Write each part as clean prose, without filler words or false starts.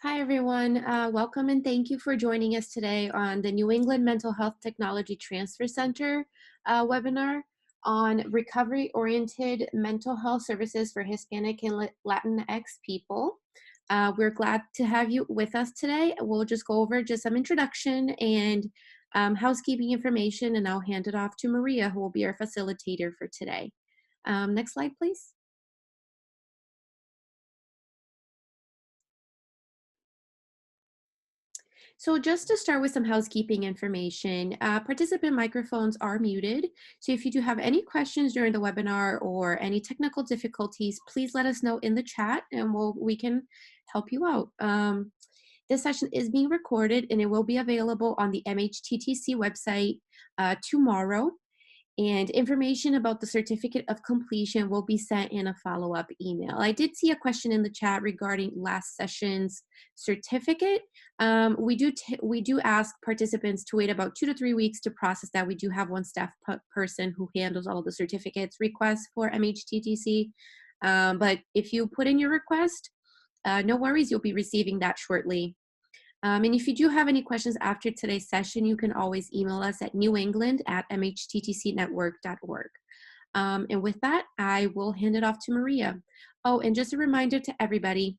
Hi, everyone. Welcome and thank you for joining us today on the New England Mental Health Technology Transfer Center webinar on recovery-oriented mental health services for Hispanic and Latinx people. We're glad to have you with us today. We'll just go over just some introduction and housekeeping information, and I'll hand it off to Maria, who will be our facilitator for today. Next slide, please. So just to start with some housekeeping information, participant microphones are muted. So if you do have any questions during the webinar or any technical difficulties, please let us know in the chat and we can help you out. This session is being recorded and it will be available on the MHTTC website tomorrow. And information about the certificate of completion will be sent in a follow-up email. I did see a question in the chat regarding last session's certificate. We do ask participants to wait about 2 to 3 weeks to process that. We do have one staff person who handles all the certificates requests for MHTTC. But if you put in your request, no worries, you'll be receiving that shortly. And if you do have any questions after today's session, you can always email us at newengland@mhttcnetwork.org. And with that, I will hand it off to Maria. Oh, and just a reminder to everybody,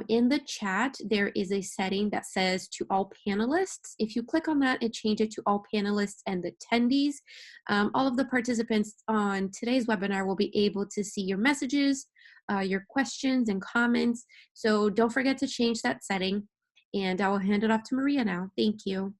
in the chat, there is a setting that says to all panelists. If you click on that and change it to all panelists and attendees, all of the participants on today's webinar will be able to see your messages, your questions and comments. So don't forget to change that setting. And I will hand it off to Maria now. Thank you.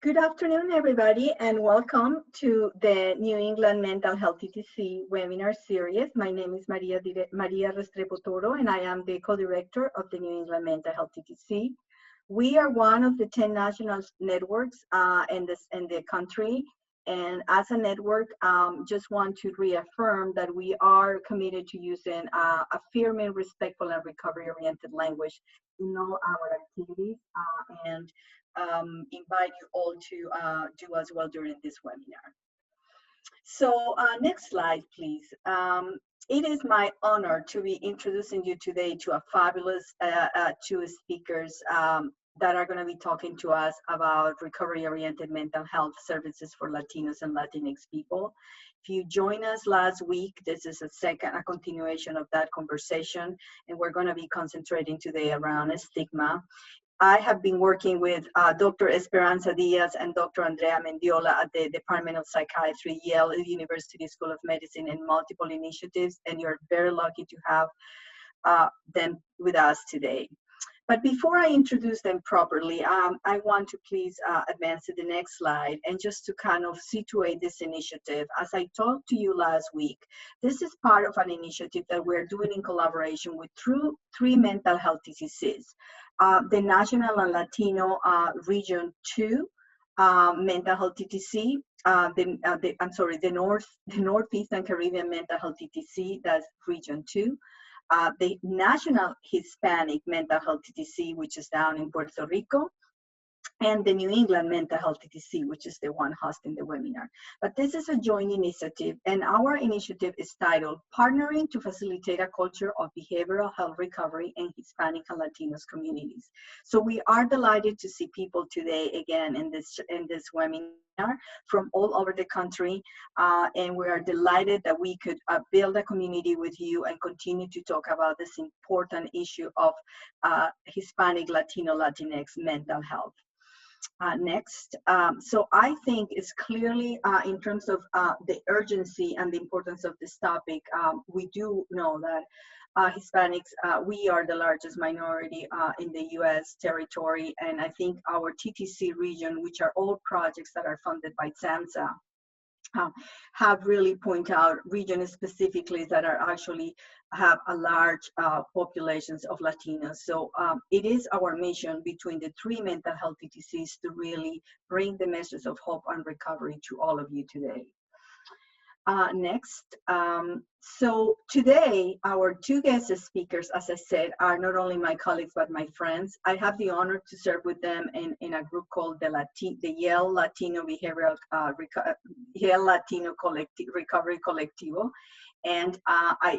Good afternoon, everybody, and welcome to the New England Mental Health TTC webinar series. My name is Maria Restrepo Toro, and I am the co-director of the New England Mental Health TTC. We are one of the 10 national networks in the country. And as a network, just want to reaffirm that we are committed to using affirming, respectful, and recovery-oriented language in all our activities, and invite you all to do as well during this webinar. So next slide, please. It is my honor to be introducing you today to a fabulous two speakers that are going to be talking to us about recovery-oriented mental health services for Latinos and Latinx people. If you joined us last week, this is a continuation of that conversation, and we're going to be concentrating today around stigma. I have been working with Dr. Esperanza Diaz and Dr. Andrea Mendiola at the Department of Psychiatry, Yale University School of Medicine, in multiple initiatives, and you're very lucky to have them with us today. But before I introduce them properly, I want to please advance to the next slide and just to kind of situate this initiative. As I talked to you last week, this is part of an initiative that we're doing in collaboration with three mental health TTCs. The National and Latino Region 2 Mental Health TTC, the Northeast and Caribbean Mental Health TTC, that's Region 2. The National Hispanic Mental Health TTC, which is down in Puerto Rico, and the New England Mental Health TTC, which is the one hosting the webinar. But this is a joint initiative, and our initiative is titled Partnering to Facilitate a Culture of Behavioral Health Recovery in Hispanic and Latinos Communities. So we are delighted to see people today again in this webinar from all over the country, and we are delighted that we could build a community with you and continue to talk about this important issue of Hispanic, Latino, Latinx mental health. Next, so I think it's clearly in terms of the urgency and the importance of this topic, we do know that Hispanics, we are the largest minority in the U.S. territory, and I think our TTC region, which are all projects that are funded by SAMHSA, have really pointed out regions specifically that are actually have a large populations of Latinos. So it is our mission between the three mental health TTCs to really bring the message of hope and recovery to all of you today. Next, so today our two guest speakers, as I said, are not only my colleagues but my friends. I have the honor to serve with them in a group called the Yale Latino Behavioral Yale Latino Recovery Collectivo, And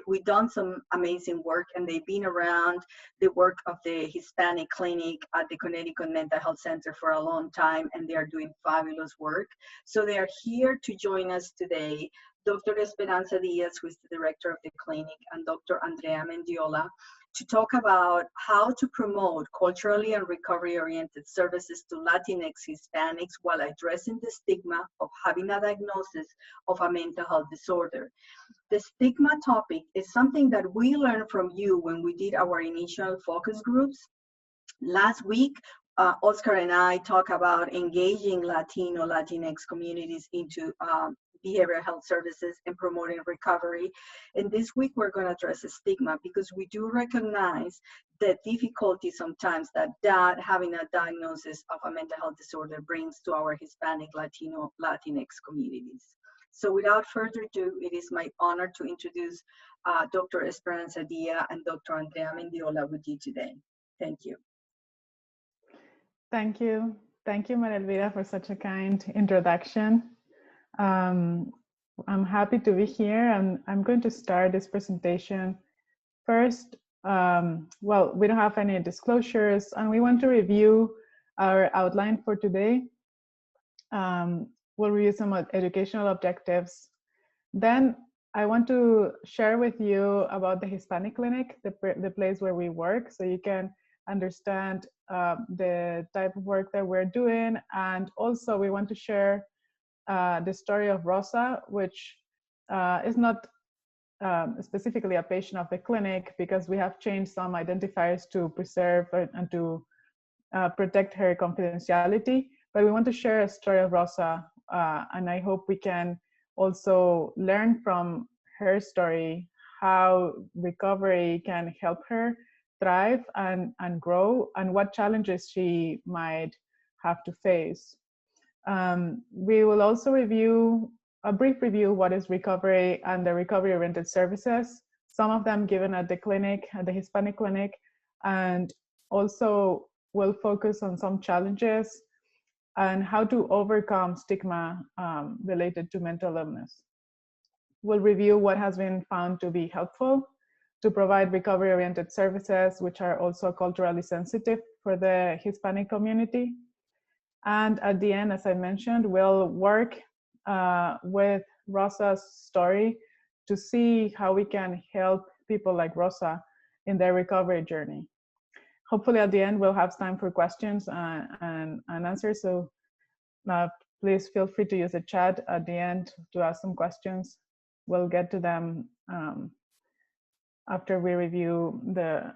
we've done some amazing work, and they've been around the work of the Hispanic Clinic at the Connecticut Mental Health Center for a long time, and they are doing fabulous work. So they are here to join us today. Dr. Esperanza Diaz, who is the director of the clinic, and Dr. Andrea Mendiola, to talk about how to promote culturally and recovery-oriented services to Latinx Hispanics while addressing the stigma of having a diagnosis of a mental health disorder. The stigma topic is something that we learned from you when we did our initial focus groups. Last week, Oscar and I talked about engaging Latino, Latinx communities into behavioral health services and promoting recovery. And this week, we're going to address the stigma because we do recognize the difficulty sometimes that having a diagnosis of a mental health disorder brings to our Hispanic, Latino, Latinx communities. So without further ado, it is my honor to introduce Dr. Esperanza Diaz and Dr. Andrea Mendiola with you today. Thank you. Thank you. Thank you, Maria Elvira, for such a kind introduction. I'm happy to be here, and I'm going to start this presentation. First, well, we don't have any disclosures, and we want to review our outline for today. We'll review some educational objectives. Then I want to share with you about the Hispanic Clinic, the place where we work, so you can understand the type of work that we're doing. And also we want to share the story of Rosa, which is not specifically a patient of the clinic, because we have changed some identifiers to preserve and to protect her confidentiality. But we want to share a story of Rosa, and I hope we can also learn from her story how recovery can help her thrive and grow, and what challenges she might have to face. We will also review a brief review what is recovery and the recovery-oriented services, some of them given at the clinic, at the Hispanic Clinic, and also we'll focus on some challenges and how to overcome stigma related to mental illness. We'll review what has been found to be helpful to provide recovery-oriented services, which are also culturally sensitive for the Hispanic community. And at the end, as I mentioned, we'll work with Rosa's story to see how we can help people like Rosa in their recovery journey. Hopefully at the end, we'll have time for questions and answers. So please feel free to use the chat at the end to ask some questions. We'll get to them after we review the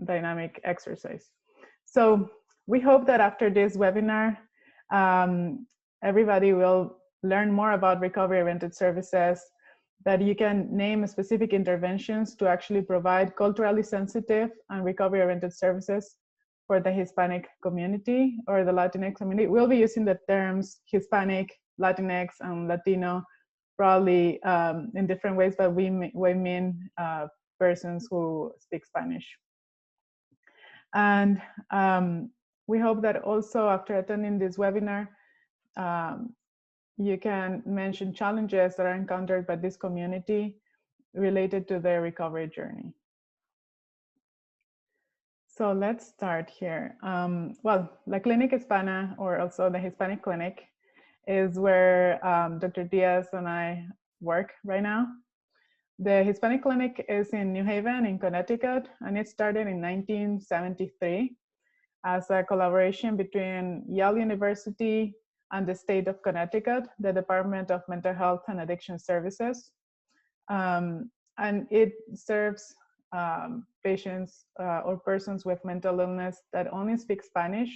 dynamic exercise. So we hope that after this webinar, everybody will learn more about recovery-oriented services, that you can name specific interventions to actually provide culturally sensitive and recovery-oriented services for the Hispanic community or the Latinx community. We'll be using the terms Hispanic, Latinx, and Latino probably in different ways, but we mean persons who speak Spanish. And we hope that also after attending this webinar, you can mention challenges that are encountered by this community related to their recovery journey. So let's start here. Well, La Clínica Hispana, or also the Hispanic Clinic, is where Dr. Diaz and I work right now. The Hispanic Clinic is in New Haven in Connecticut, and it started in 1973 as a collaboration between Yale University and the state of Connecticut, the Department of Mental Health and Addiction Services. And it serves patients or persons with mental illness that only speak Spanish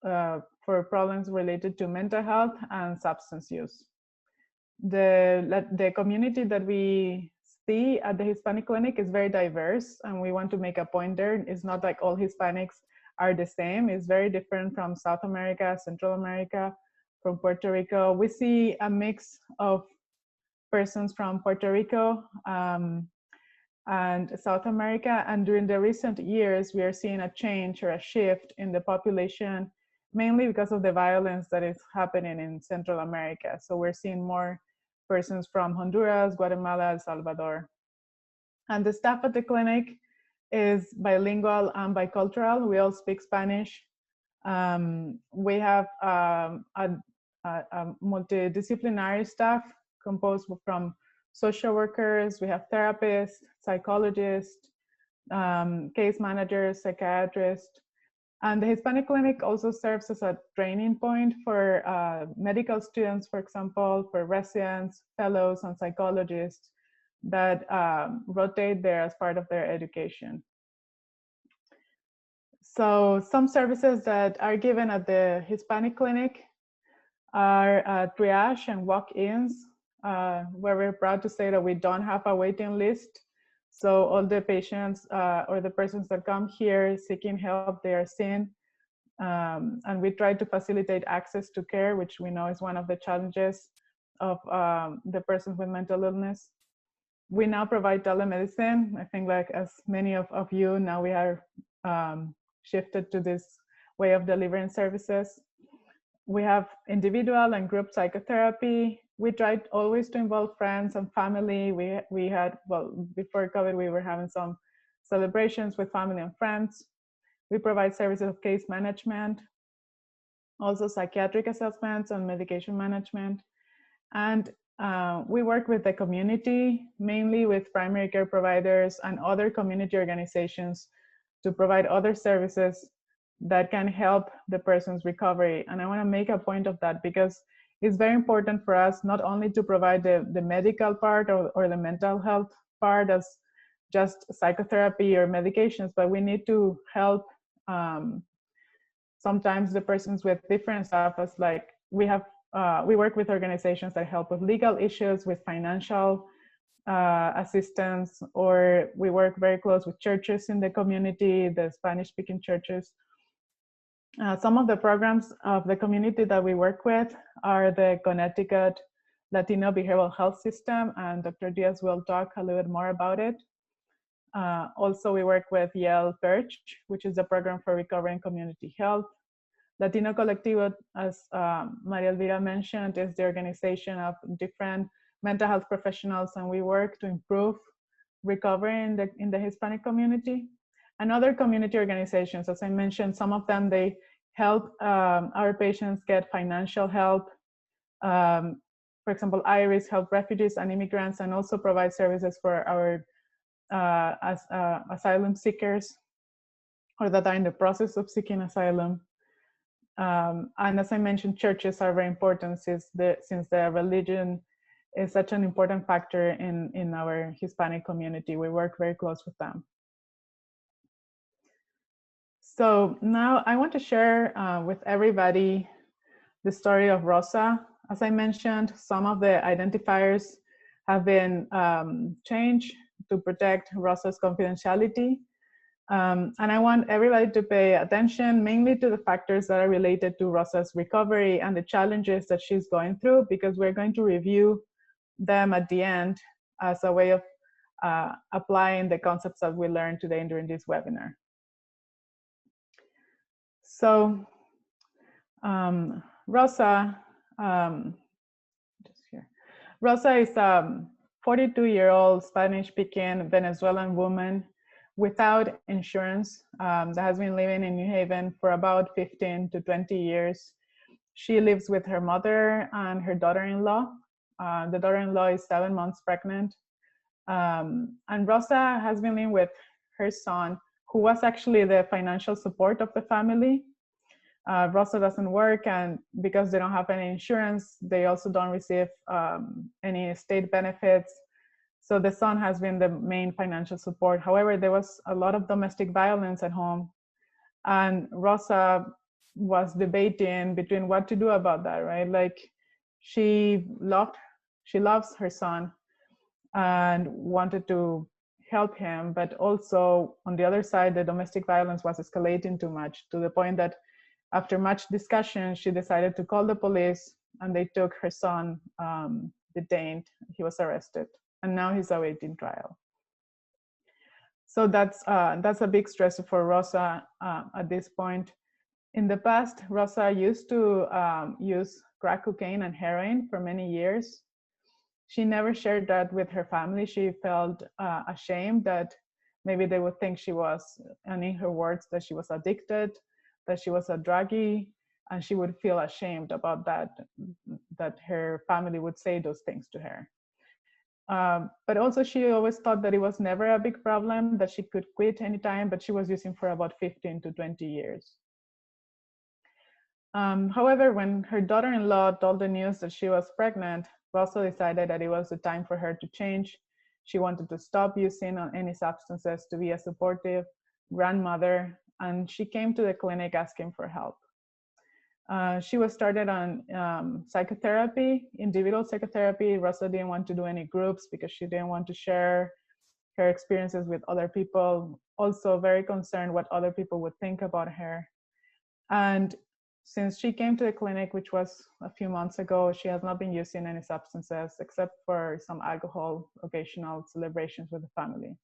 for problems related to mental health and substance use. The community that we see at the Hispanic Clinic is very diverse, and we want to make a point there. It's not like all Hispanics are the same. It's very different from South America, Central America, from Puerto Rico. We see a mix of persons from Puerto Rico and South America. And during the recent years, we are seeing a change or a shift in the population, mainly because of the violence that is happening in Central America. So we're seeing more persons from Honduras, Guatemala, El Salvador. And the staff at the clinic is bilingual and bicultural. We all speak Spanish. We have a multidisciplinary staff composed from social workers, we have therapists, psychologists, case managers, psychiatrists. And the Hispanic Clinic also serves as a training point for medical students, for example, for residents, fellows, and psychologists that rotate there as part of their education. So some services that are given at the Hispanic Clinic are triage and walk-ins, where we're proud to say that we don't have a waiting list. So all the patients or the persons that come here seeking help, they are seen. And we try to facilitate access to care, which we know is one of the challenges of the persons with mental illness. We now provide telemedicine. I think like as many of you, now we are shifted to this way of delivering services. We have individual and group psychotherapy. We tried always to involve friends and family. We had, well, before COVID, we were having some celebrations with family and friends. We provide services of case management, also psychiatric assessments and medication management. And we work with the community, mainly with primary care providers and other community organizations to provide other services that can help the person's recovery. And I want to make a point of that because it's very important for us not only to provide the medical part or the mental health part as just psychotherapy or medications, but we need to help sometimes the persons with different stuff, as like we work with organizations that help with legal issues, with financial assistance, or we work very close with churches in the community, the Spanish-speaking churches. Some of the programs of the community that we work with are the Connecticut Latino Behavioral Health System, and Dr. Diaz will talk a little bit more about it. Also, we work with Yale Perch, which is the program for recovering community health. Latino Colectivo, as Maria Elvira mentioned, is the organization of different mental health professionals, and we work to improve recovery in the Hispanic community. And other community organizations, as I mentioned, some of them, they help our patients get financial help. For example, IRIS help refugees and immigrants, and also provide services for our asylum seekers or that are in the process of seeking asylum. And as I mentioned, churches are very important since the religion is such an important factor in our Hispanic community. We work very close with them. So now I want to share with everybody the story of Rosa. As I mentioned, some of the identifiers have been changed to protect Rosa's confidentiality. And I want everybody to pay attention mainly to the factors that are related to Rosa's recovery and the challenges that she's going through, because we're going to review them at the end as a way of applying the concepts that we learned today during this webinar. So Rosa, Rosa is a 42-year-old Spanish-speaking Venezuelan woman without insurance that has been living in New Haven for about 15 to 20 years. She lives with her mother and her daughter-in-law. The daughter-in-law is 7 months pregnant. And Rosa has been living with her son, who was actually the financial support of the family. Rosa doesn't work, and because they don't have any insurance, they also don't receive any state benefits. So the son has been the main financial support. However, there was a lot of domestic violence at home, and Rosa was debating between what to do about that, right? Like she loves her son and wanted to help him, but also on the other side, the domestic violence was escalating too much, to the point that after much discussion, she decided to call the police, and they took her son detained. He was arrested, and now he's awaiting trial. So that's a big stressor for Rosa at this point. In the past, Rosa used to use crack cocaine and heroin for many years. she never shared that with her family. She felt ashamed that maybe they would think she was, and in her words, that she was addicted, that she was a druggie, and she would feel ashamed about that, that her family would say those things to her. But also she always thought that it was never a big problem, that she could quit anytime, but she was using for about 15 to 20 years. However, when her daughter-in-law told the news that she was pregnant, Rosa decided that it was the time for her to change. She wanted to stop using any substances, to be a supportive grandmother, and she came to the clinic asking for help. She was started on psychotherapy, individual psychotherapy. Rosa didn't want to do any groups because she didn't want to share her experiences with other people. Also very concerned what other people would think about her. And since she came to the clinic, which was a few months ago, she has not been using any substances except for some alcohol, occasional celebrations with the family.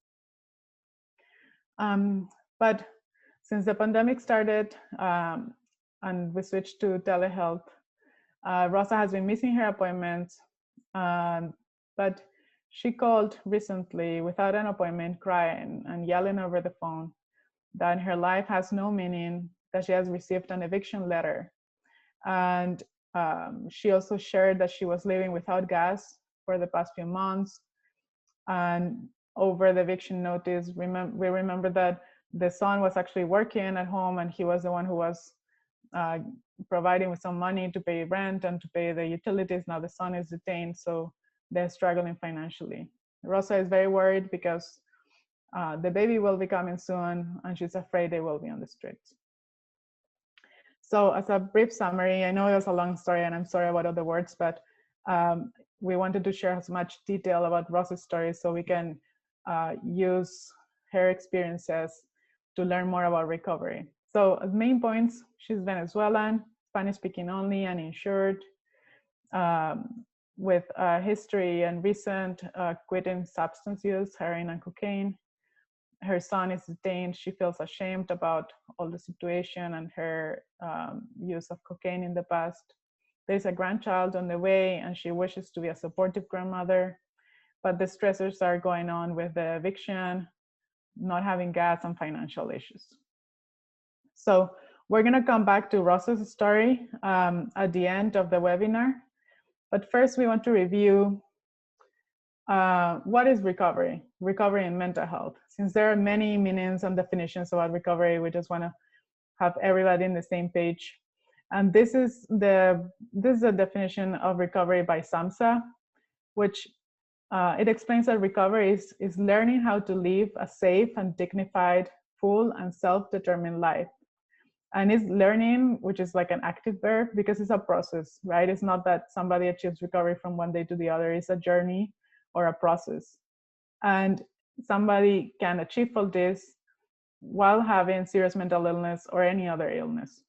But since the pandemic started and we switched to telehealth, Rosa has been missing her appointments, but she called recently without an appointment, crying and yelling over the phone that her life has no meaning, that she has received an eviction letter. And she also shared that she was living without gas for the past few months. And over the eviction notice, we remember that the son was actually working at home, and he was the one who was providing with some money to pay rent and to pay the utilities. Now the son is detained, so they're struggling financially. Rosa is very worried because the baby will be coming soon, and she's afraid they will be on the streets. So as a brief summary, I know it was a long story and I'm sorry about all the words, but we wanted to share as much detail about Rosa's story so we can use her experiences to learn more about recovery. So as main points, she's Venezuelan, Spanish speaking only, and insured, with history and recent quitting substance use, heroin and cocaine. Her son is detained. She feels ashamed about all the situation and her use of cocaine in the past. There's a grandchild on the way, and she wishes to be a supportive grandmother, but the stressors are going on with the eviction, not having gas, and financial issues. So we're gonna come back to Rosa's story at the end of the webinar. But first we want to review what is recovery? Recovery in mental health. Since there are many meanings and definitions about recovery, we just want to have everybody in the same page. And this is the definition of recovery by SAMHSA, which it explains that recovery is learning how to live a safe and dignified, full and self-determined life. And it's learning, which is like an active verb, because it's a process, right? It's not that somebody achieves recovery from one day to the other. It's a journey or a process. And somebody can achieve all this while having serious mental illness or any other illness.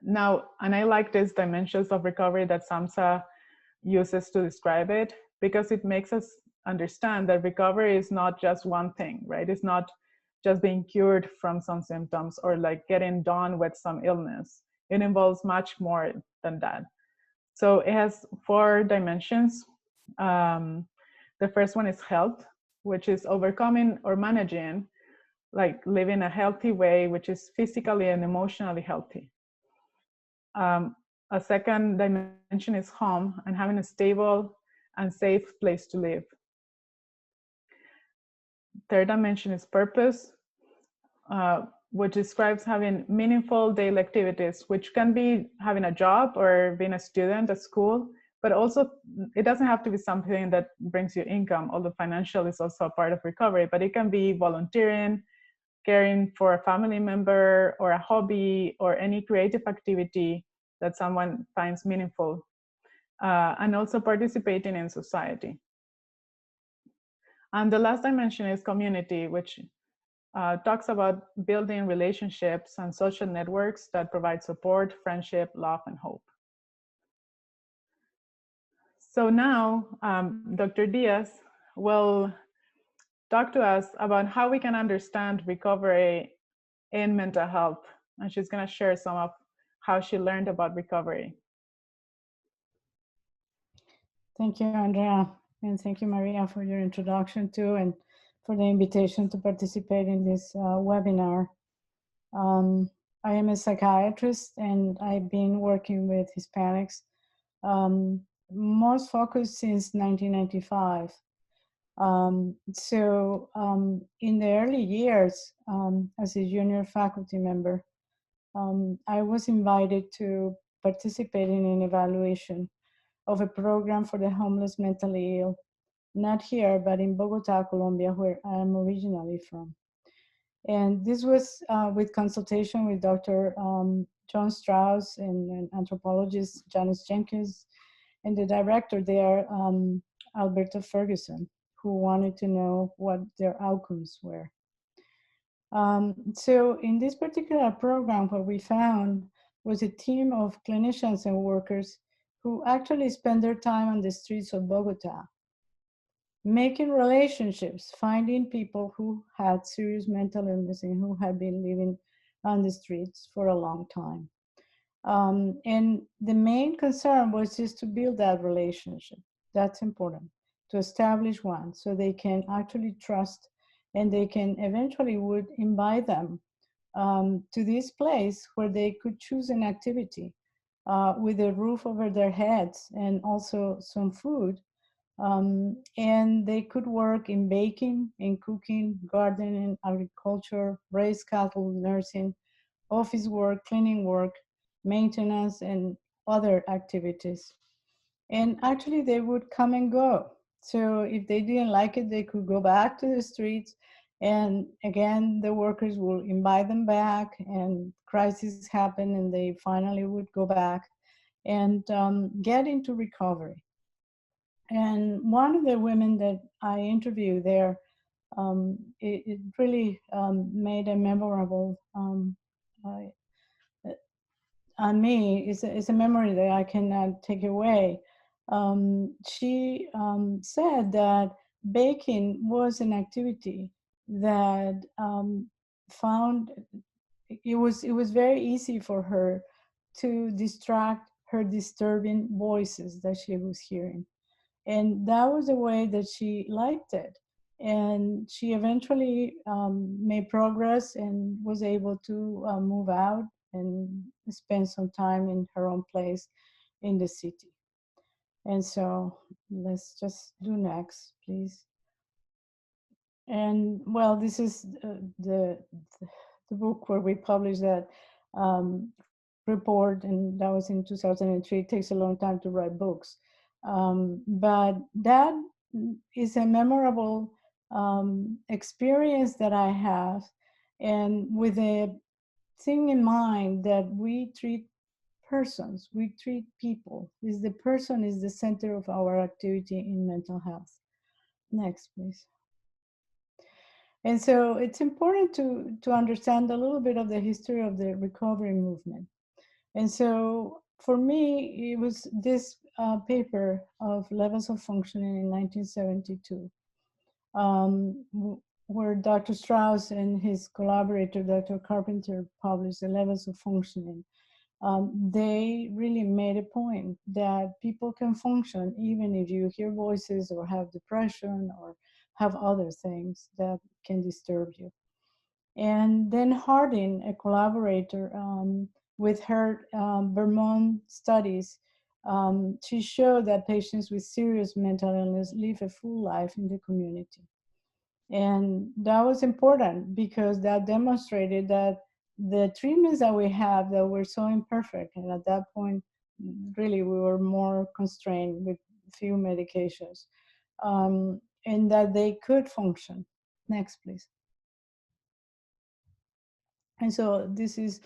Now, and I like these dimensions of recovery that SAMHSA uses to describe it, because it makes us understand that recovery is not just one thing, right? It's not just being cured from some symptoms or like getting done with some illness. It involves much more than that. So it has 4 dimensions. The first one is health, which is overcoming or managing, like living a healthy way, which is physically and emotionally healthy. A second dimension is home and having a stable and safe place to live. Third dimension is purpose, which describes having meaningful daily activities, which can be having a job or being a student at school, but also it doesn't have to be something that brings you income, although financial is also a part of recovery, but it can be volunteering, caring for a family member, or a hobby, or any creative activity that someone finds meaningful, and also participating in society. And the last dimension is community, which talks about building relationships and social networks that provide support, friendship, love, and hope. So now Dr. Diaz will talk to us about how we can understand recovery in mental health. And she's going to share some of how she learned about recovery. Thank you, Andrea, and thank you, Maria, for your introduction too, and for the invitation to participate in this webinar. Um, I am a psychiatrist, and I've been working with Hispanics, most focused since 1995. In the early years, as a junior faculty member, I was invited to participate in an evaluation of a program for the homeless mentally ill, not here, but in Bogota, Colombia, where I am originally from. And this was with consultation with Dr. John Strauss and anthropologist Janice Jenkins, and the director there, Alberto Ferguson, who wanted to know what their outcomes were. So in this particular program, what we found was a team of clinicians and workers who actually spend their time on the streets of Bogota, making relationships, finding people who had serious mental illness and who had been living on the streets for a long time. And the main concern was just to build that relationship. That's important, to establish one so they can actually trust, and they can eventually would invite them to this place where they could choose an activity with a roof over their heads and also some food. And they could work in baking, in cooking, gardening, agriculture, raise cattle, nursing, office work, cleaning work, maintenance, and other activities. And actually, they would come and go. So if they didn't like it, they could go back to the streets. And again, the workers will invite them back, and crises happen, and they finally would go back and get into recovery. And one of the women that I interviewed there, it really made a memorable uh, on me. It's a memory that I cannot take away. She said that baking was an activity that found it was very easy for her to distract her disturbing voices that she was hearing, and that was the way that she liked it. And she eventually made progress and was able to move out and spend some time in her own place in the city. And so let's just do next, please. And well, this is the book where we published that report, and that was in 2003. It takes a long time to write books. But that is a memorable experience that I have, and with a thing in mind that we treat persons, we treat people. Is the person is the center of our activity in mental health. Next, please. And so it's important to understand a little bit of the history of the recovery movement. And so for me, it was this paper of levels of functioning in 1972, where Dr. Strauss and his collaborator, Dr. Carpenter, published the levels of functioning. They really made a point that people can function even if you hear voices or have depression or have other things that can disturb you. And then Harding, a collaborator with her Vermont studies, she showed that patients with serious mental illness live a full life in the community. And that was important because that demonstrated that the treatments that we have that were so imperfect, and at that point, really we were more constrained with few medications, and that they could function. Next, please. And so this is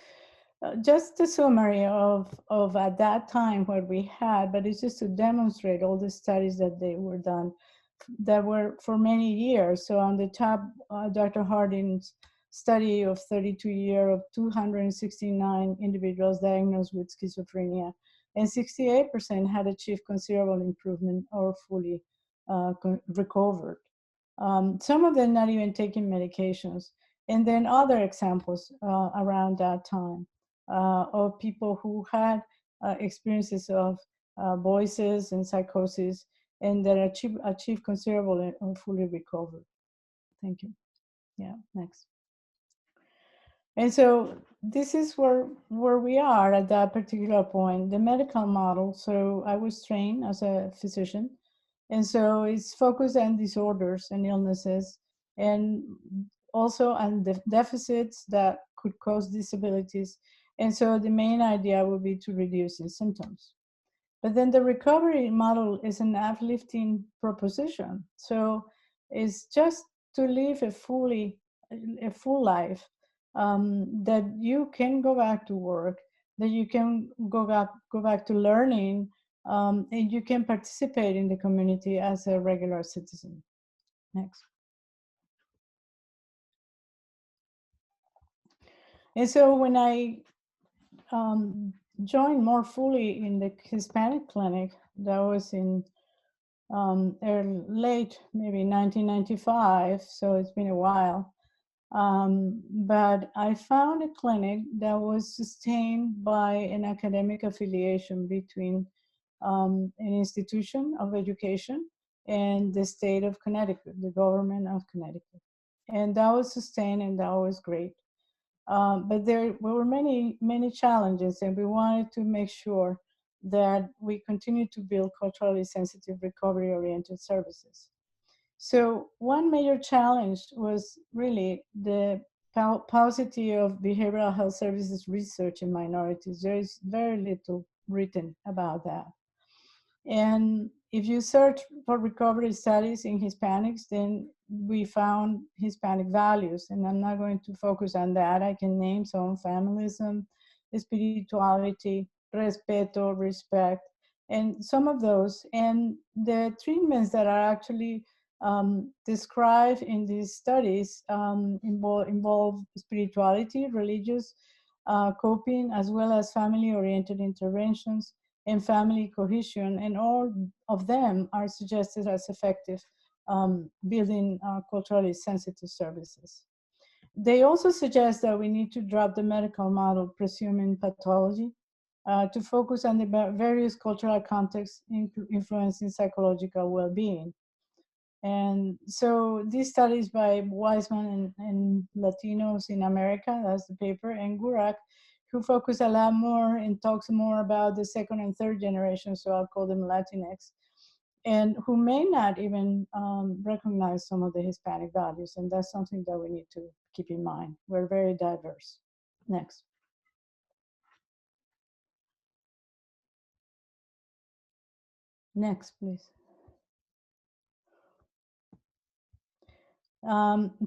just a summary of at that time what we had, but it's just to demonstrate all the studies that they were done that were for many years. So on the top, Dr. Harding's study of 32 years of 269 individuals diagnosed with schizophrenia, and 68% had achieved considerable improvement or fully recovered. Some of them not even taking medications. And then other examples around that time of people who had experiences of voices and psychosis, and that achieve considerable and fully recovered. Thank you. Yeah, next. And so this is where we are at that particular point, the medical model. So I was trained as a physician, and so it's focused on disorders and illnesses, and also on the deficits that could cause disabilities. And so the main idea would be to reduce the symptoms. But then the recovery model is an uplifting proposition. So it's just to live a full life, that you can go back to work, that you can go back to learning, and you can participate in the community as a regular citizen. Next. And so when I joined more fully in the Hispanic Clinic, that was in late, maybe 1995, so it's been a while. But I found a clinic that was sustained by an academic affiliation between an institution of education and the state of Connecticut, the government of Connecticut. And that was sustained, and that was great. But there were many, many challenges, and we wanted to make sure that we continue to build culturally sensitive, recovery-oriented services. So one major challenge was really the paucity of behavioral health services research in minorities. There is very little written about that. And if you search for recovery studies in Hispanics, then we found Hispanic values, and I'm not going to focus on that. I can name some: familism, spirituality, respeto, respect, and some of those. And the treatments that are actually described in these studies involve spirituality, religious coping, as well as family-oriented interventions and family cohesion, and all of them are suggested as effective building culturally sensitive services. They also suggest that we need to drop the medical model presuming pathology to focus on the various cultural contexts influencing psychological well-being. And so these studies by Wiseman and Latinos in America, that's the paper, and Gurak, who focus a lot more and talks more about the second and third generation, so I'll call them Latinx, and who may not even recognize some of the Hispanic values. And that's something that we need to keep in mind. We're very diverse. Next. Next, please.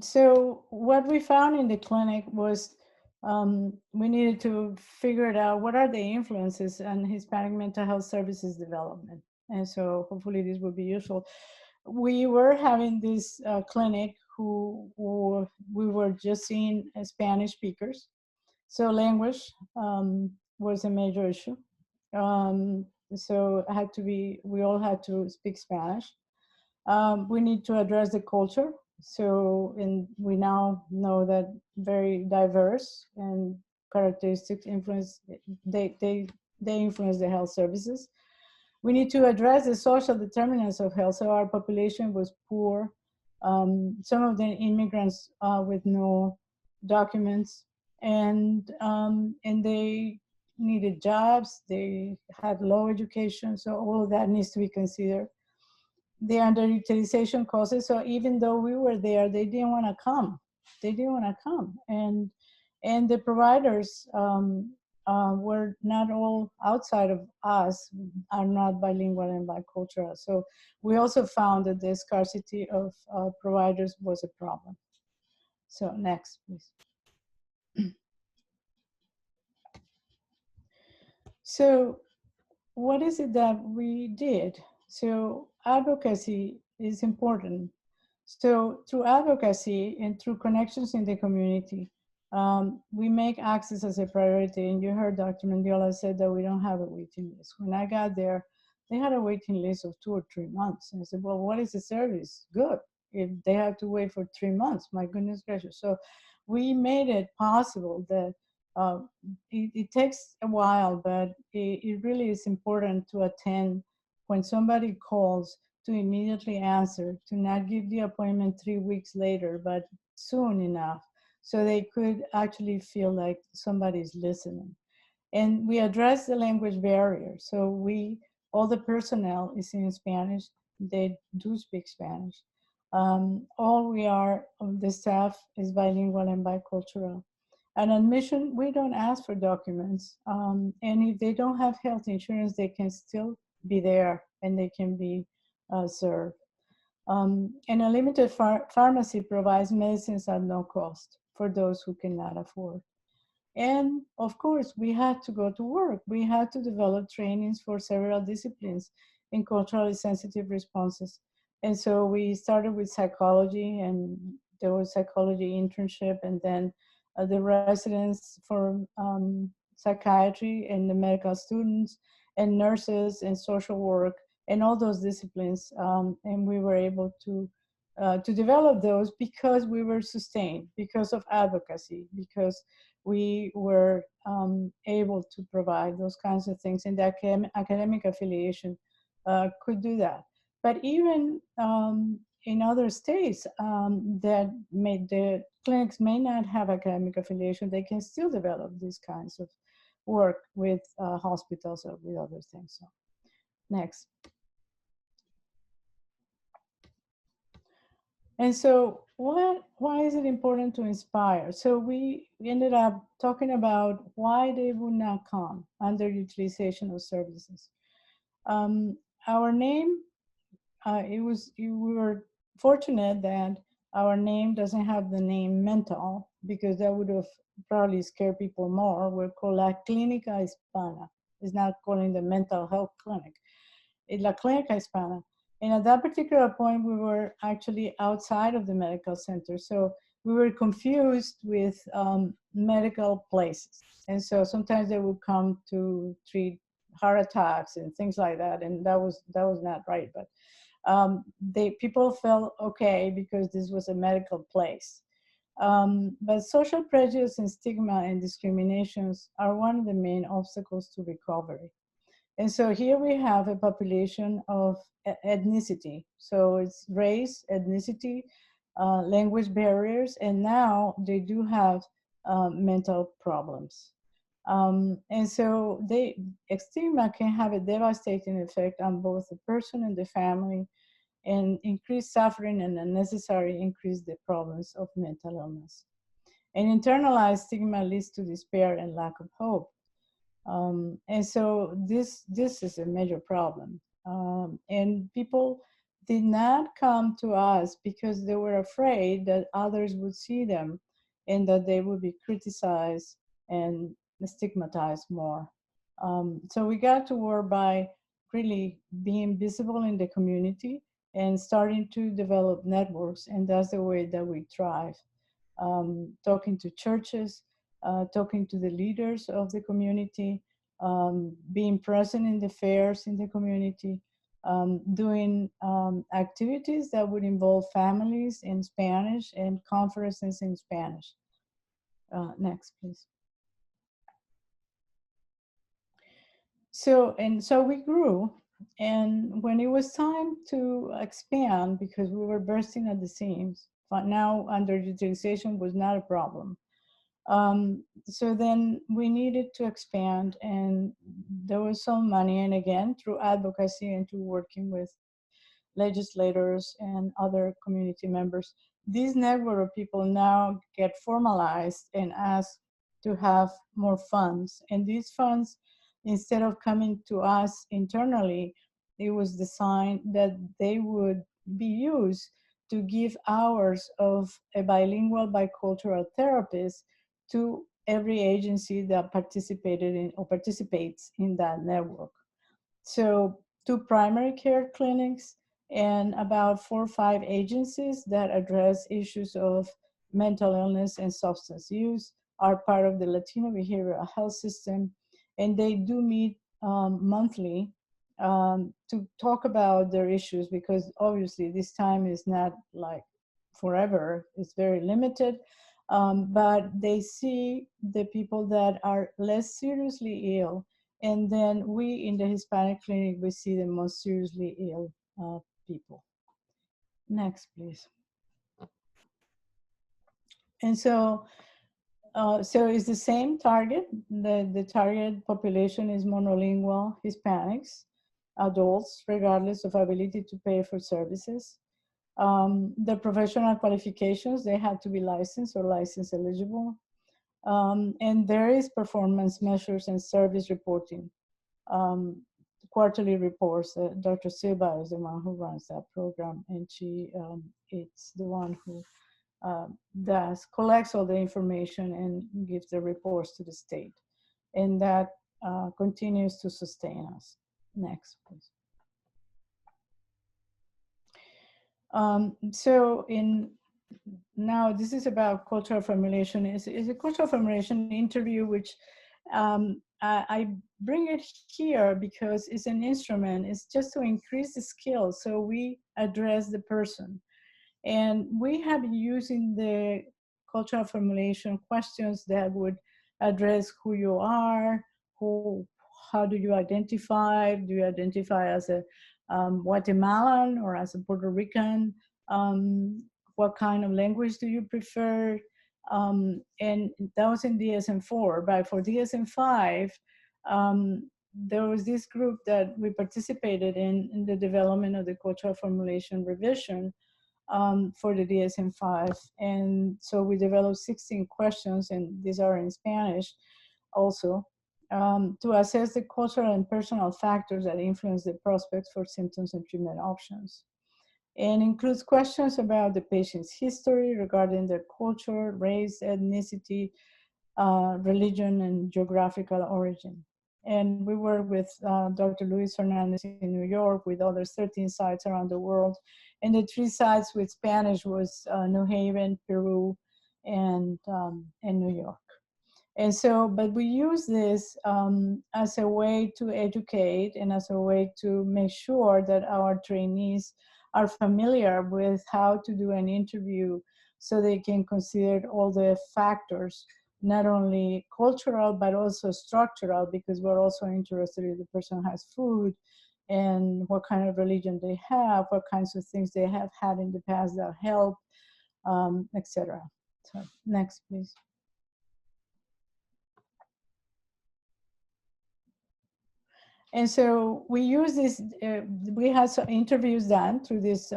So what we found in the clinic was we needed to figure it out, what are the influences on Hispanic mental health services development. And so hopefully this will be useful. We were having this clinic who we were just seeing Spanish speakers. So language was a major issue. So it had to be, we all had to speak Spanish. We need to address the culture. So, and we now know that very diverse and characteristics influence, they influence the health services. We need to address the social determinants of health. So our population was poor. Some of the immigrants with no documents, and they needed jobs. They had low education. So all of that needs to be considered. The underutilization causes. So even though we were there, they didn't want to come. They didn't want to come. And the providers were not all outside of us, are not bilingual and bicultural. So we also found that the scarcity of providers was a problem. So next, please. So what is it that we did? So advocacy is important. So through advocacy and through connections in the community, we make access as a priority. And you heard Dr. Mendiola said that we don't have a waiting list. When I got there, they had a waiting list of 2 or 3 months. And I said, well, what is the service? Good. If they have to wait for 3 months, my goodness gracious. So we made it possible that Uh, it takes a while, but it really is important to attend when somebody calls, to immediately answer, to not give the appointment 3 weeks later, but soon enough, so they could actually feel like somebody's listening. And we address the language barrier. So all the personnel is in Spanish. They do speak Spanish. All the staff is bilingual and bicultural. An admission, we don't ask for documents. And if they don't have health insurance, they can still be there and they can be served. And a limited pharmacy provides medicines at no cost for those who cannot afford. And of course, we had to go to work. We had to develop trainings for several disciplines in culturally sensitive responses. And so we started with psychology, and there was psychology internship, and then the residents for psychiatry, and the medical students, and nurses, and social work, and all those disciplines. And we were able to develop those because we were sustained, because of advocacy, because we were able to provide those kinds of things, and the academic affiliation could do that. But even in other states that the clinics may not have academic affiliation, they can still develop these kinds of work with hospitals or with other things. So, next. And so why is it important to inspire? So we ended up talking about why they would not come, underutilization of services. Our name, we were fortunate that our name doesn't have the name mental, because that would have probably scared people more. We're called La Clínica Hispana. It's not calling the mental health clinic. It's La Clínica Hispana. And at that particular point, we were actually outside of the medical center. So we were confused with medical places. And so sometimes they would come to treat heart attacks and things like that. And that was not right. But people felt okay because this was a medical place. But social prejudice and stigma and discriminations are one of the main obstacles to recovery. And so here we have a population of ethnicity. So it's race, ethnicity, language barriers, and now they do have mental problems. And so stigma can have a devastating effect on both the person and the family, and increase suffering and unnecessarily increase the problems of mental illness. And internalized stigma leads to despair and lack of hope. And so this is a major problem. And people did not come to us because they were afraid that others would see them and that they would be criticized and stigmatized more. So we got to work by really being visible in the community and starting to develop networks, and that's the way that we thrive. Talking to churches, talking to the leaders of the community, being present in the fairs in the community, doing activities that would involve families in Spanish and conferences in Spanish. Next, please. So we grew, and when it was time to expand, because we were bursting at the seams, but now underutilization was not a problem. So then we needed to expand, and there was some money, and again, through advocacy and through working with legislators and other community members, this network of people now get formalized and asked to have more funds. And these funds, instead of coming to us internally, it was designed that they would be used to give hours of a bilingual bicultural therapist to every agency that participated in or participates in that network. So 2 primary care clinics and about 4 or 5 agencies that address issues of mental illness and substance use are part of the Latino behavioral health system. And they do meet monthly to talk about their issues, because obviously this time is not like forever, it's very limited. but they see the people that are less seriously ill. And then we in the Hispanic Clinic, we see the most seriously ill people. Next, please. And so, so it's the same target. The target population is monolingual Hispanics, adults, regardless of ability to pay for services. The professional qualifications, they have to be licensed or license eligible. And there is performance measures and service reporting. Quarterly reports. Dr. Silva is the one who runs that program, and she it's the one who collects all the information and gives the reports to the state. And that continues to sustain us. Next, please. So now this is about cultural formulation. It's a cultural formulation interview, which I bring it here because it's an instrument. It's just to increase the skills, so we address the person. And we have been using the cultural formulation questions that would address who you are, how do you identify? Do you identify as a Guatemalan or as a Puerto Rican? What kind of language do you prefer? And that was in DSM-4, but for DSM-5, there was this group that we participated in the development of the cultural formulation revision for the DSM-5. And so we developed 16 questions, and these are in Spanish also, to assess the cultural and personal factors that influence the prospects for symptoms and treatment options. And includes questions about the patient's history regarding their culture, race, ethnicity, religion, and geographical origin. And we work with Dr. Luis Hernandez in New York, with other 13 sites around the world. And the 3 sites with Spanish was New Haven, Peru, and New York. And so, but we use this as a way to educate and as a way to make sure that our trainees are familiar with how to do an interview, so they can consider all the factors, not only cultural, but also structural, because we're also interested if the person has food and what kind of religion they have, what kinds of things they have had in the past that help, etc. So next, please. And so we use this, we had some interviews done through this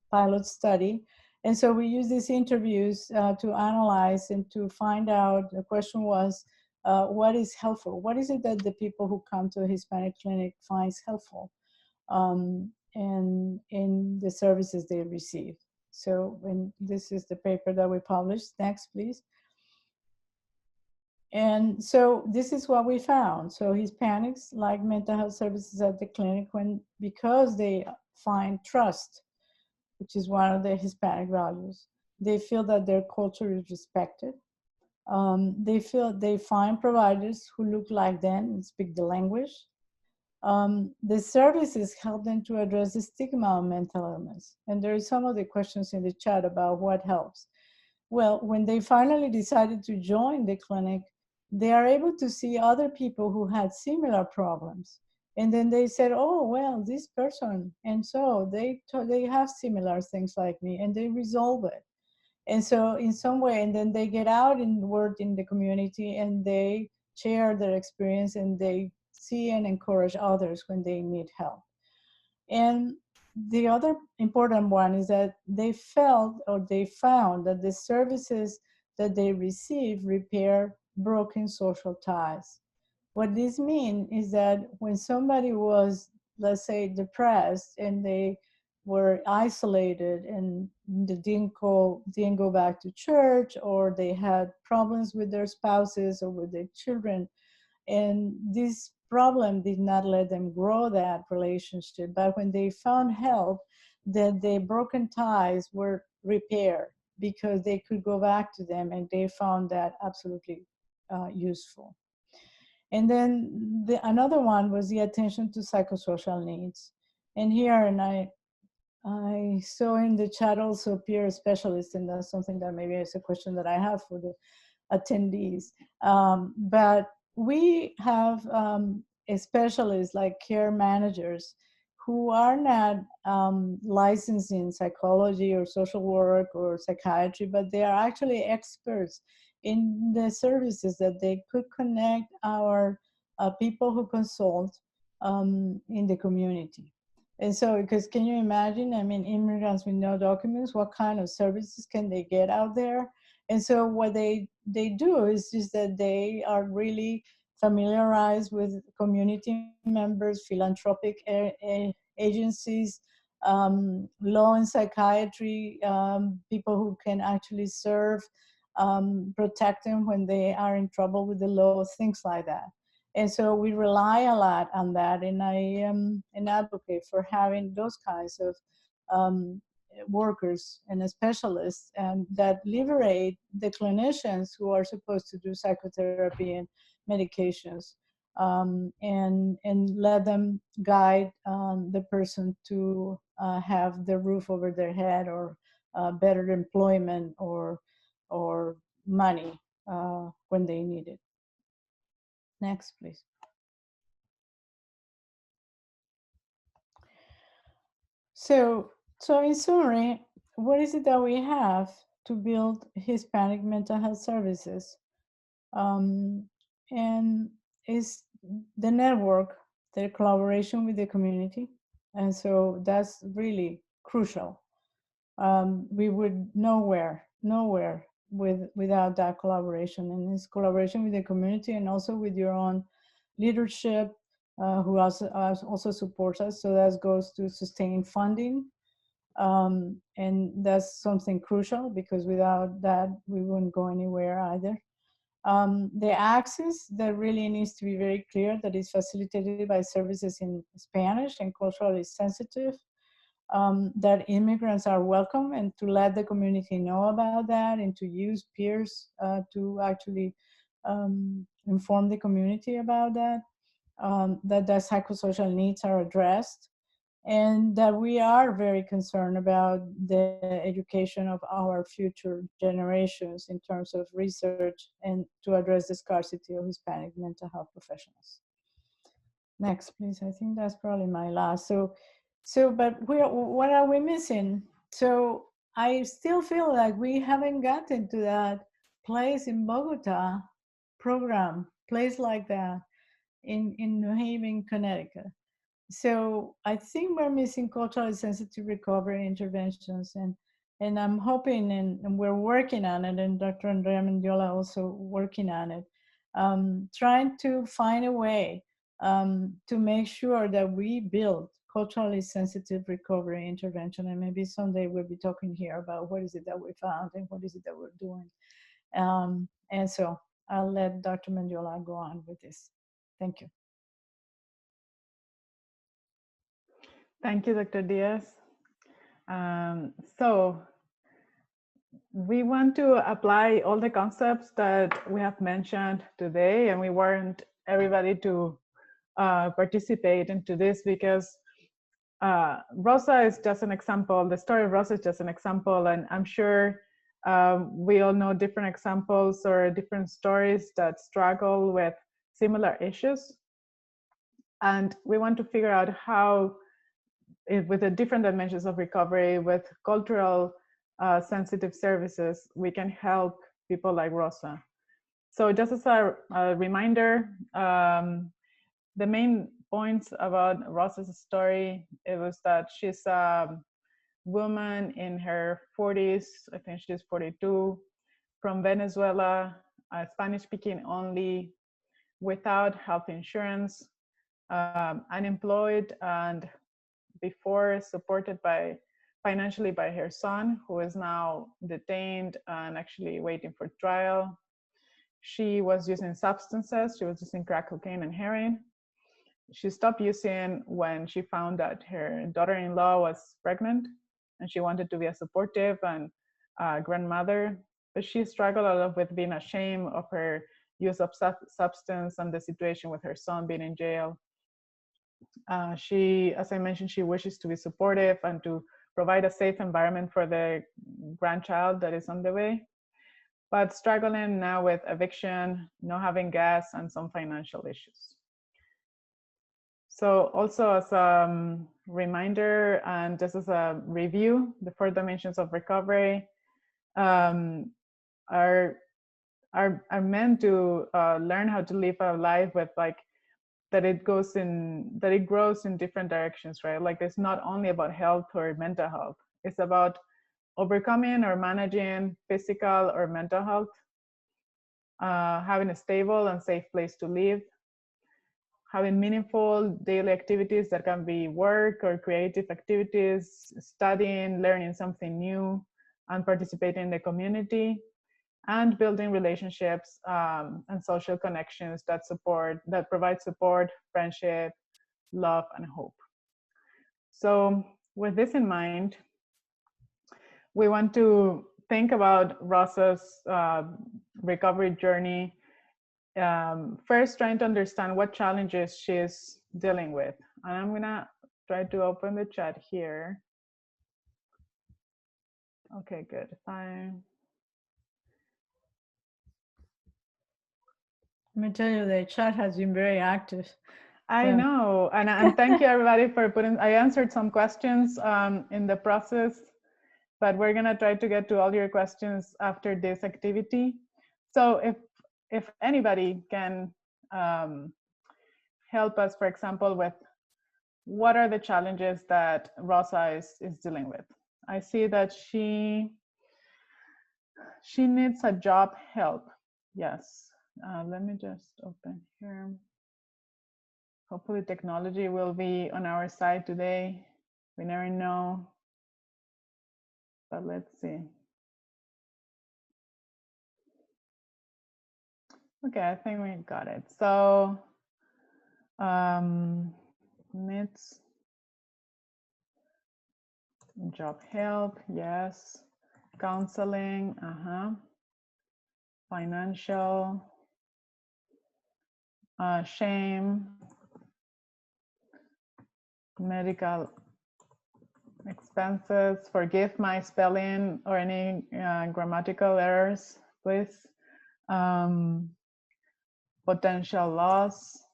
pilot study. And so we use these interviews to analyze and to find out, the question was, what is helpful? What is it that the people who come to a Hispanic clinic finds helpful and in the services they receive? So this is the paper that we published. Next, please. And so this is what we found. So Hispanics like mental health services at the clinic because they find trust, which is one of the Hispanic values. They feel that their culture is respected. They find providers who look like them and speak the language. The services help them to address the stigma of mental illness. And there are some of the questions in the chat about what helps. Well, when they finally decided to join the clinic, they are able to see other people who had similar problems. And then they said, oh, well, this person, and so they have similar things like me, and they resolve it. And so in some way, and then they get out and work in the community, and they share their experience, and they see and encourage others when they need help. And the other important one is that they felt, or they found, that the services that they receive repair broken social ties. What this means is that when somebody was, let's say, depressed and they were isolated and they didn't go back to church, or they had problems with their spouses or with their children, and this problem did not let them grow that relationship. But when they found help, that the broken ties were repaired because they could go back to them, and they found that absolutely useful. And then another one was the attention to psychosocial needs. And here, and I saw in the chat also peer specialist, and that's something that maybe is a question that I have for the attendees. But we have specialists like care managers who are not licensed in psychology or social work or psychiatry, but they are actually experts in the services that they could connect our people who consult in the community. And so, because can you imagine, I mean, immigrants with no documents, what kind of services can they get out there? And so what they do is just that they are really familiarized with community members, philanthropic agencies, law and psychiatry, people who can actually serve, protect them when they are in trouble with the law, things like that. And so we rely a lot on that, and I am an advocate for having those kinds of workers and specialists that liberate the clinicians who are supposed to do psychotherapy and medications, and let them guide the person to have the roof over their head, or better employment, or money when they need it. Next, please. So in summary, what is it that we have to build Hispanic mental health services? And is the network, the collaboration with the community. And so that's really crucial. We would nowhere without that collaboration, and it's collaboration with the community and also with your own leadership, who also supports us. So that goes to sustain funding, and that's something crucial, because without that we wouldn't go anywhere either. The access that really needs to be very clear, that is facilitated by services in Spanish and culturally sensitive, that immigrants are welcome, and to let the community know about that, and to use peers to actually inform the community about that, that the psychosocial needs are addressed, and that we are very concerned about the education of our future generations in terms of research, and to address the scarcity of Hispanic mental health professionals. Next, please. I think that's probably my last. But what are we missing? So I still feel like we haven't gotten to that place in Bogota program, place like that in New Haven, Connecticut. So I think we're missing culturally sensitive recovery interventions, and I'm hoping, and we're working on it, and Dr. Andrea Mendiola also working on it, trying to find a way to make sure that we build culturally sensitive recovery intervention. And maybe someday we'll be talking here about what is it that we found and what is it that we're doing. And so I'll let Dr. Mendiola go on with this. Thank you. Thank you, Dr. Diaz. So we want to apply all the concepts that we have mentioned today, and we want everybody to participate into this, because Rosa is just an example. The story of Rosa is just an example, and I'm sure we all know different examples or different stories that struggle with similar issues. And we want to figure out how, with the different dimensions of recovery, with cultural sensitive services, we can help people like Rosa. So just as a reminder, the main points about Rosa's story, it was that she's a woman in her 40s, I think she's 42, from Venezuela, Spanish speaking only, without health insurance, unemployed, and before supported financially by her son, who is now detained and actually waiting for trial. She was using substances. She was using crack cocaine and heroin. She stopped using when she found that her daughter-in-law was pregnant, and she wanted to be a supportive and grandmother, but she struggled a lot with being ashamed of her use of substance and the situation with her son being in jail. She, as I mentioned, she wishes to be supportive and to provide a safe environment for the grandchild that is on the way, but struggling now with eviction, not having gas, and some financial issues. So also as a reminder and just as a review, the 4 dimensions of recovery are meant to learn how to live a life with like that it grows in different directions, right? Like it's not only about health or mental health. It's about overcoming or managing physical or mental health, having a stable and safe place to live, having meaningful daily activities that can be work or creative activities, studying, learning something new, and participating in the community, and building relationships and social connections that provide support, friendship, love, and hope. So with this in mind, we want to think about Rosa's recovery journey. First, trying to understand what challenges she's dealing with. And I'm gonna try to open the chat here. Okay, good, fine. Let me tell you, the chat has been very active. I know, and thank you everybody for putting, I answered some questions in the process, but we're gonna try to get to all your questions after this activity. So if anybody can help us, for example, with what are the challenges that Rosa is dealing with. I see that she needs a job help. Yes, let me just open here. Hopefully technology will be on our side today. We never know, but let's see. Okay, I think we got it. So needs job help, yes. Counseling, financial, shame, medical expenses. Forgive my spelling or any grammatical errors, please. Potential loss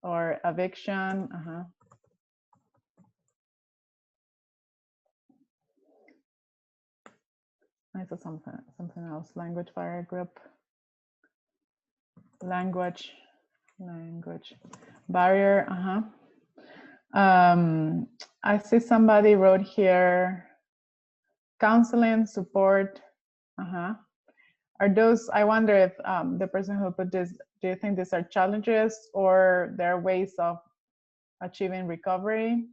or eviction. I saw something else. Language fire group. Language barrier. I see somebody wrote here counseling support. Are those, I wonder if the person who put this, do you think these are challenges or there are ways of achieving recovery?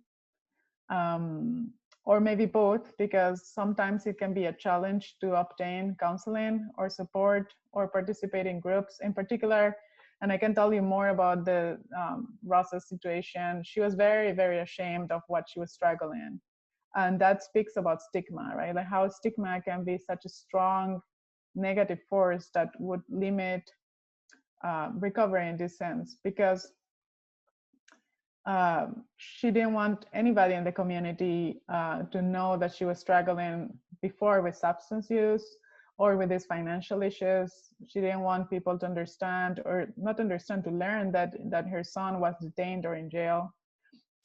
Or maybe both, because sometimes it can be a challenge to obtain counseling or support or participate in groups in particular. And I can tell you more about the Rosa's situation. She was very, very ashamed of what she was struggling. And that speaks about stigma, right? Like how stigma can be such a strong negative force that would limit recovery in this sense, because she didn't want anybody in the community to know that she was struggling before with substance use or with these financial issues. She didn't want people to understand, or not understand, to learn that her son was detained or in jail.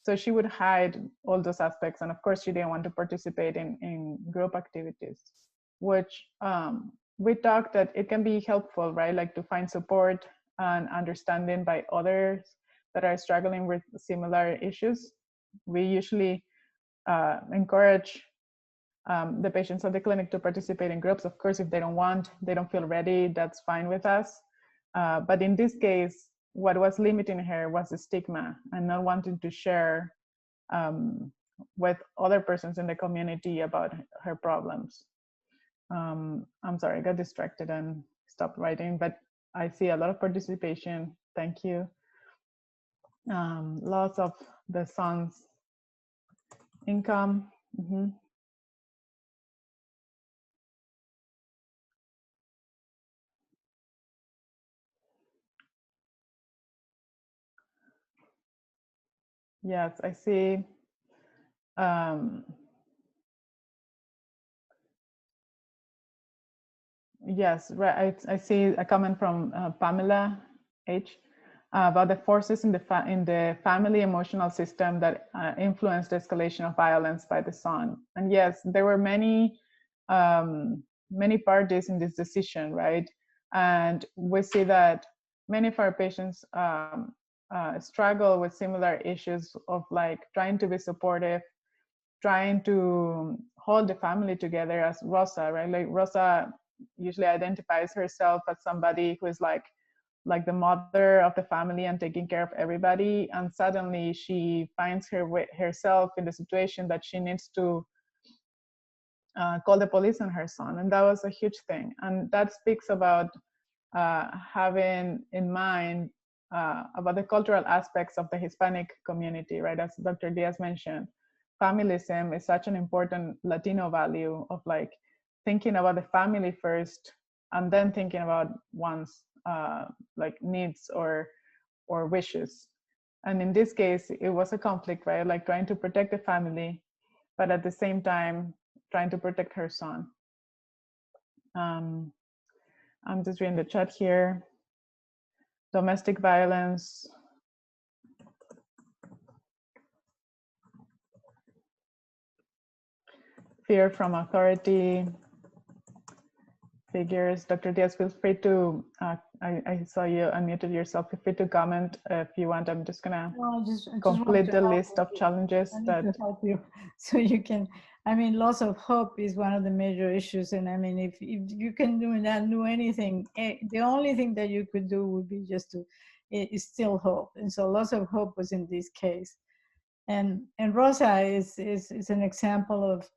So she would hide all those aspects. And of course, she didn't want to participate in group activities, which we talked that it can be helpful, right? Like to find support and understanding by others that are struggling with similar issues. We usually encourage the patients at the clinic to participate in groups. Of course, if they don't feel ready, that's fine with us. But in this case, what was limiting her was the stigma and not wanting to share with other persons in the community about her problems. I'm sorry, I got distracted and stopped writing, but I see a lot of participation. Thank you. Loss of the son's income. Yes, I see Yes, right. I see a comment from Pamela H. About the forces in the family emotional system that influence the escalation of violence by the son. And yes, there were many parties in this decision, right? And we see that many of our patients struggle with similar issues of like trying to be supportive, trying to hold the family together, as Rosa, right? Like Rosa usually identifies herself as somebody who is like the mother of the family and taking care of everybody, and suddenly she finds herself in the situation that she needs to call the police on her son, and that was a huge thing. And that speaks about having in mind about the cultural aspects of the Hispanic community, right? As Dr. Diaz mentioned, familism is such an important Latino value of like thinking about the family first and then thinking about one's like needs or wishes. And in this case, it was a conflict, right? Like trying to protect the family, but at the same time, trying to protect her son. I'm just reading the chat here. Domestic violence. Fear from authority figures. Dr. Diaz, feel free to, I saw you unmuted yourself. Feel free to comment if you want. I'm just gonna complete the list of challenges that. To help you so you can, I mean, loss of hope is one of the major issues. And I mean, if you can not do anything, the only thing that you could do would be just to, is still hope. And so loss of hope was in this case. And Rosa is an example of,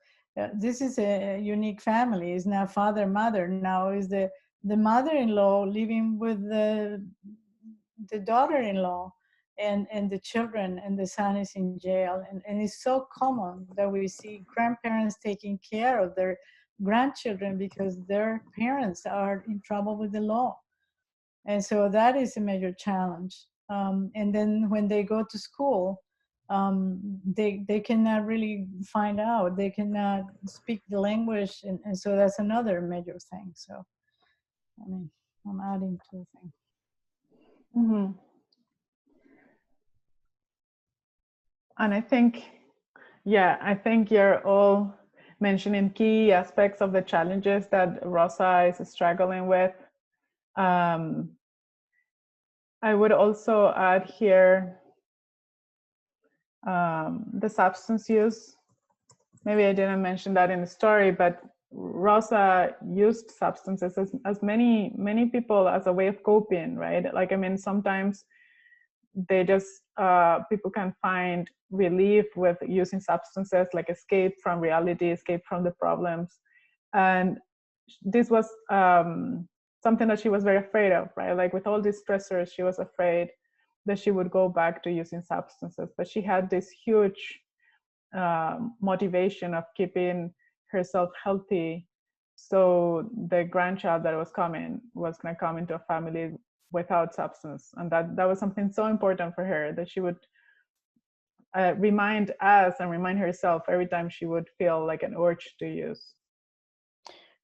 this is a unique family. It's now father, mother. Now is the mother-in-law living with the daughter-in-law and the children, and the son is in jail. And it's so common that we see grandparents taking care of their grandchildren because their parents are in trouble with the law. And so that is a major challenge. And then when they go to school, they cannot really find out, they cannot speak the language, and so that's another major thing. So I mean, I'm adding to the thing. Mm-hmm. And I think, yeah, I think you're all mentioning key aspects of the challenges that Rosa is struggling with. I would also add here the substance use. Maybe I didn't mention that in the story, but Rosa used substances as many people as a way of coping, right? Like, I mean, sometimes they just, people can find relief with using substances, like escape from reality, escape from the problems. And this was something that she was very afraid of, right? Like with all these stressors, she was afraid that she would go back to using substances. But she had this huge motivation of keeping herself healthy, so the grandchild that was coming was going to come into a family without substance. And that was something so important for her, that she would remind us and remind herself every time she would feel like an urge to use.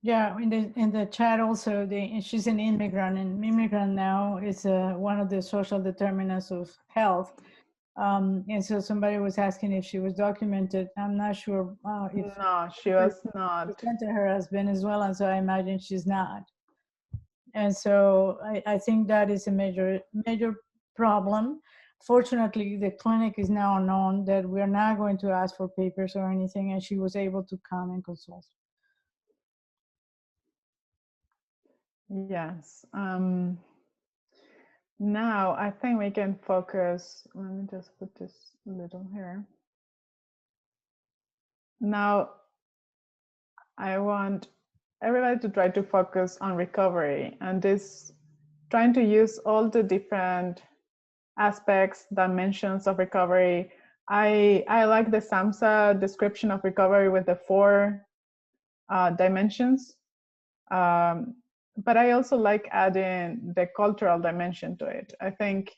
Yeah, in the chat also, she's an immigrant, and immigrant now is one of the social determinants of health. And so somebody was asking if she was documented. I'm not sure if no, she was not. Presented her as Venezuelan, so I imagine she's not. And so I think that is a major problem. Fortunately, the clinic is now known that we're not going to ask for papers or anything, and she was able to come and consult. Yes. Now I think we can focus. Let me just put this little here. Now I want everybody to try to focus on recovery, and this, trying to use all the different aspects, dimensions of recovery. I like the SAMHSA description of recovery with the 4 dimensions. But I also like adding the cultural dimension to it. I think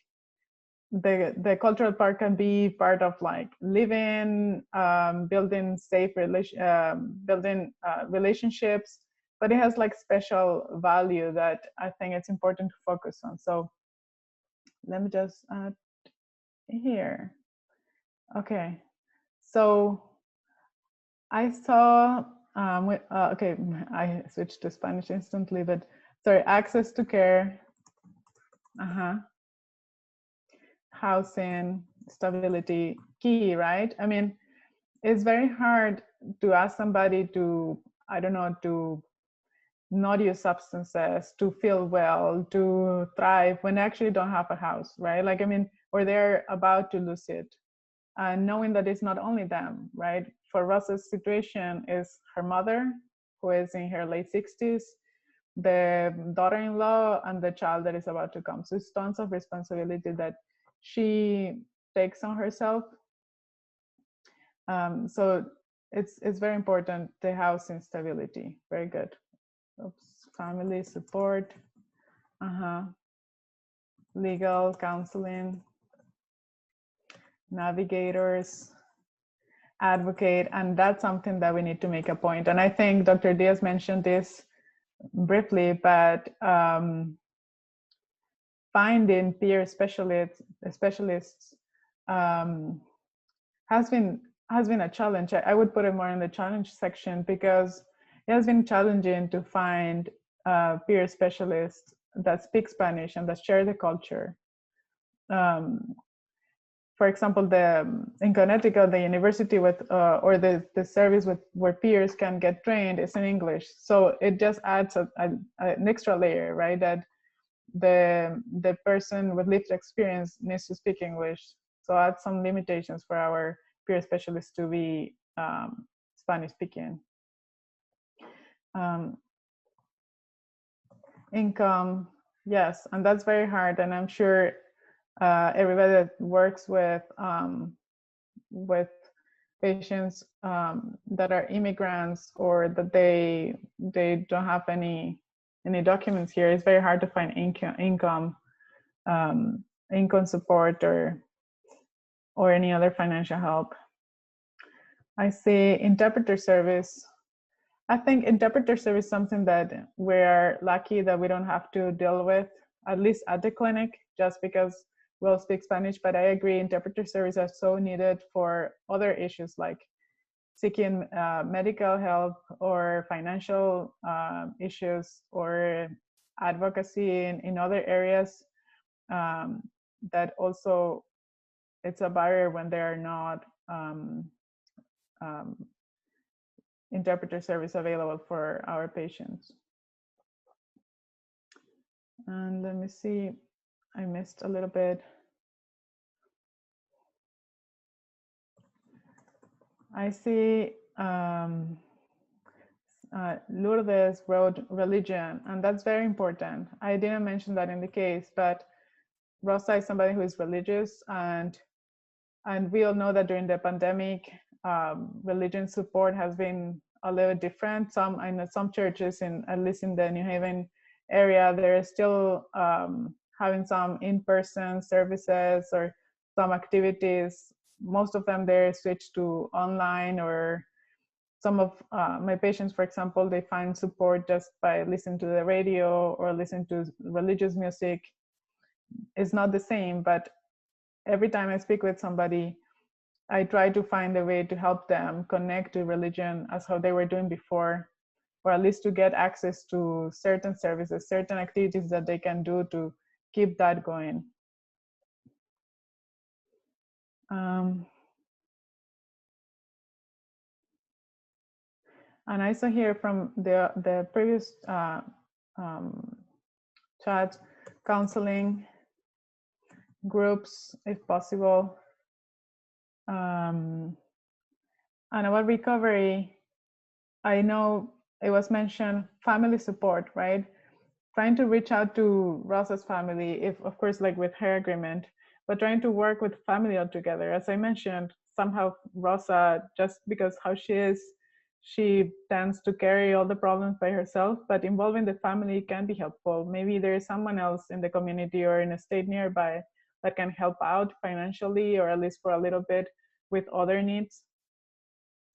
the cultural part can be part of like living, building safe relationships, but it has like special value that I think it's important to focus on. So let me just add here. Okay, so I saw, okay, I switched to Spanish instantly, but sorry, access to care, housing, stability, key, right? I mean, it's very hard to ask somebody to, I don't know, to not use substances, to feel well, to thrive when they actually don't have a house, right? Like, I mean, or they're about to lose it. And knowing that it's not only them, right? For Rosa's situation is her mother, who is in her late 60s, the daughter-in-law, and the child that is about to come. So it's tons of responsibility that she takes on herself. So it's very important, the housing stability. Very good. Oops. Family support, legal counseling, navigators, advocate, and that's something that we need to make a point. And I think Dr. Diaz mentioned this briefly, but finding peer specialists has been a challenge. I would put it more in the challenge section, because it has been challenging to find peer specialists that speak Spanish and that share the culture. For example, in Connecticut, the university with or the service where peers can get trained is in English. So it just adds an extra layer, right? That the person with lived experience needs to speak English. So add some limitations for our peer specialists to be Spanish speaking. Income, yes, and that's very hard. And I'm sure everybody that works with patients that are immigrants, or that they don't have any documents here, it's very hard to find income support or any other financial help. I see interpreter service. I think interpreter service is something that we're lucky that we don't have to deal with, at least at the clinic, just because we all speak Spanish. But I agree, interpreter service are so needed for other issues like seeking medical help or financial issues, or advocacy in other areas that also it's a barrier when there are not interpreter service available for our patients. And let me see, I missed a little bit. I see Lourdes wrote religion, and that's very important. I didn't mention that in the case, but Rosa is somebody who is religious, and we all know that during the pandemic, religion support has been a little different. I know some churches, at least in the New Haven area, they're still having some in-person services or some activities. Most of them, they're switched to online, or some of my patients, for example, they find support just by listening to the radio or listening to religious music. It's not the same, but every time I speak with somebody, I try to find a way to help them connect to religion as how they were doing before, or at least to get access to certain services, certain activities that they can do to keep that going. And I saw here from the previous chat, counseling, groups, if possible. And about recovery, I know it was mentioned, family support, right? Trying to reach out to Rosa's family, if of course, like with her agreement, but trying to work with family altogether. As I mentioned, somehow Rosa, just because how she is, she tends to carry all the problems by herself, but involving the family can be helpful. Maybe there is someone else in the community or in a state nearby that can help out financially, or at least for a little bit with other needs.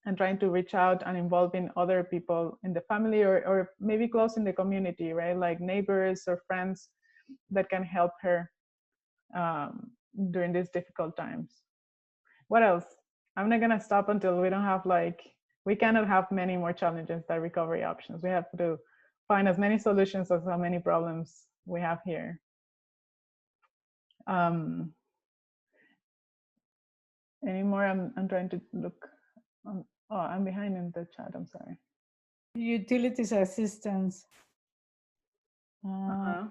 and trying to reach out and involving other people in the family or maybe close in the community, right? Like neighbors or friends that can help her during these difficult times. What else? I'm not gonna stop until we don't have we cannot have many more challenges than recovery options. We have to find as many solutions as how many problems we have here. Any more? I'm trying to look. Oh, I'm behind in the chat. I'm sorry. Utilities assistance. Uh-huh.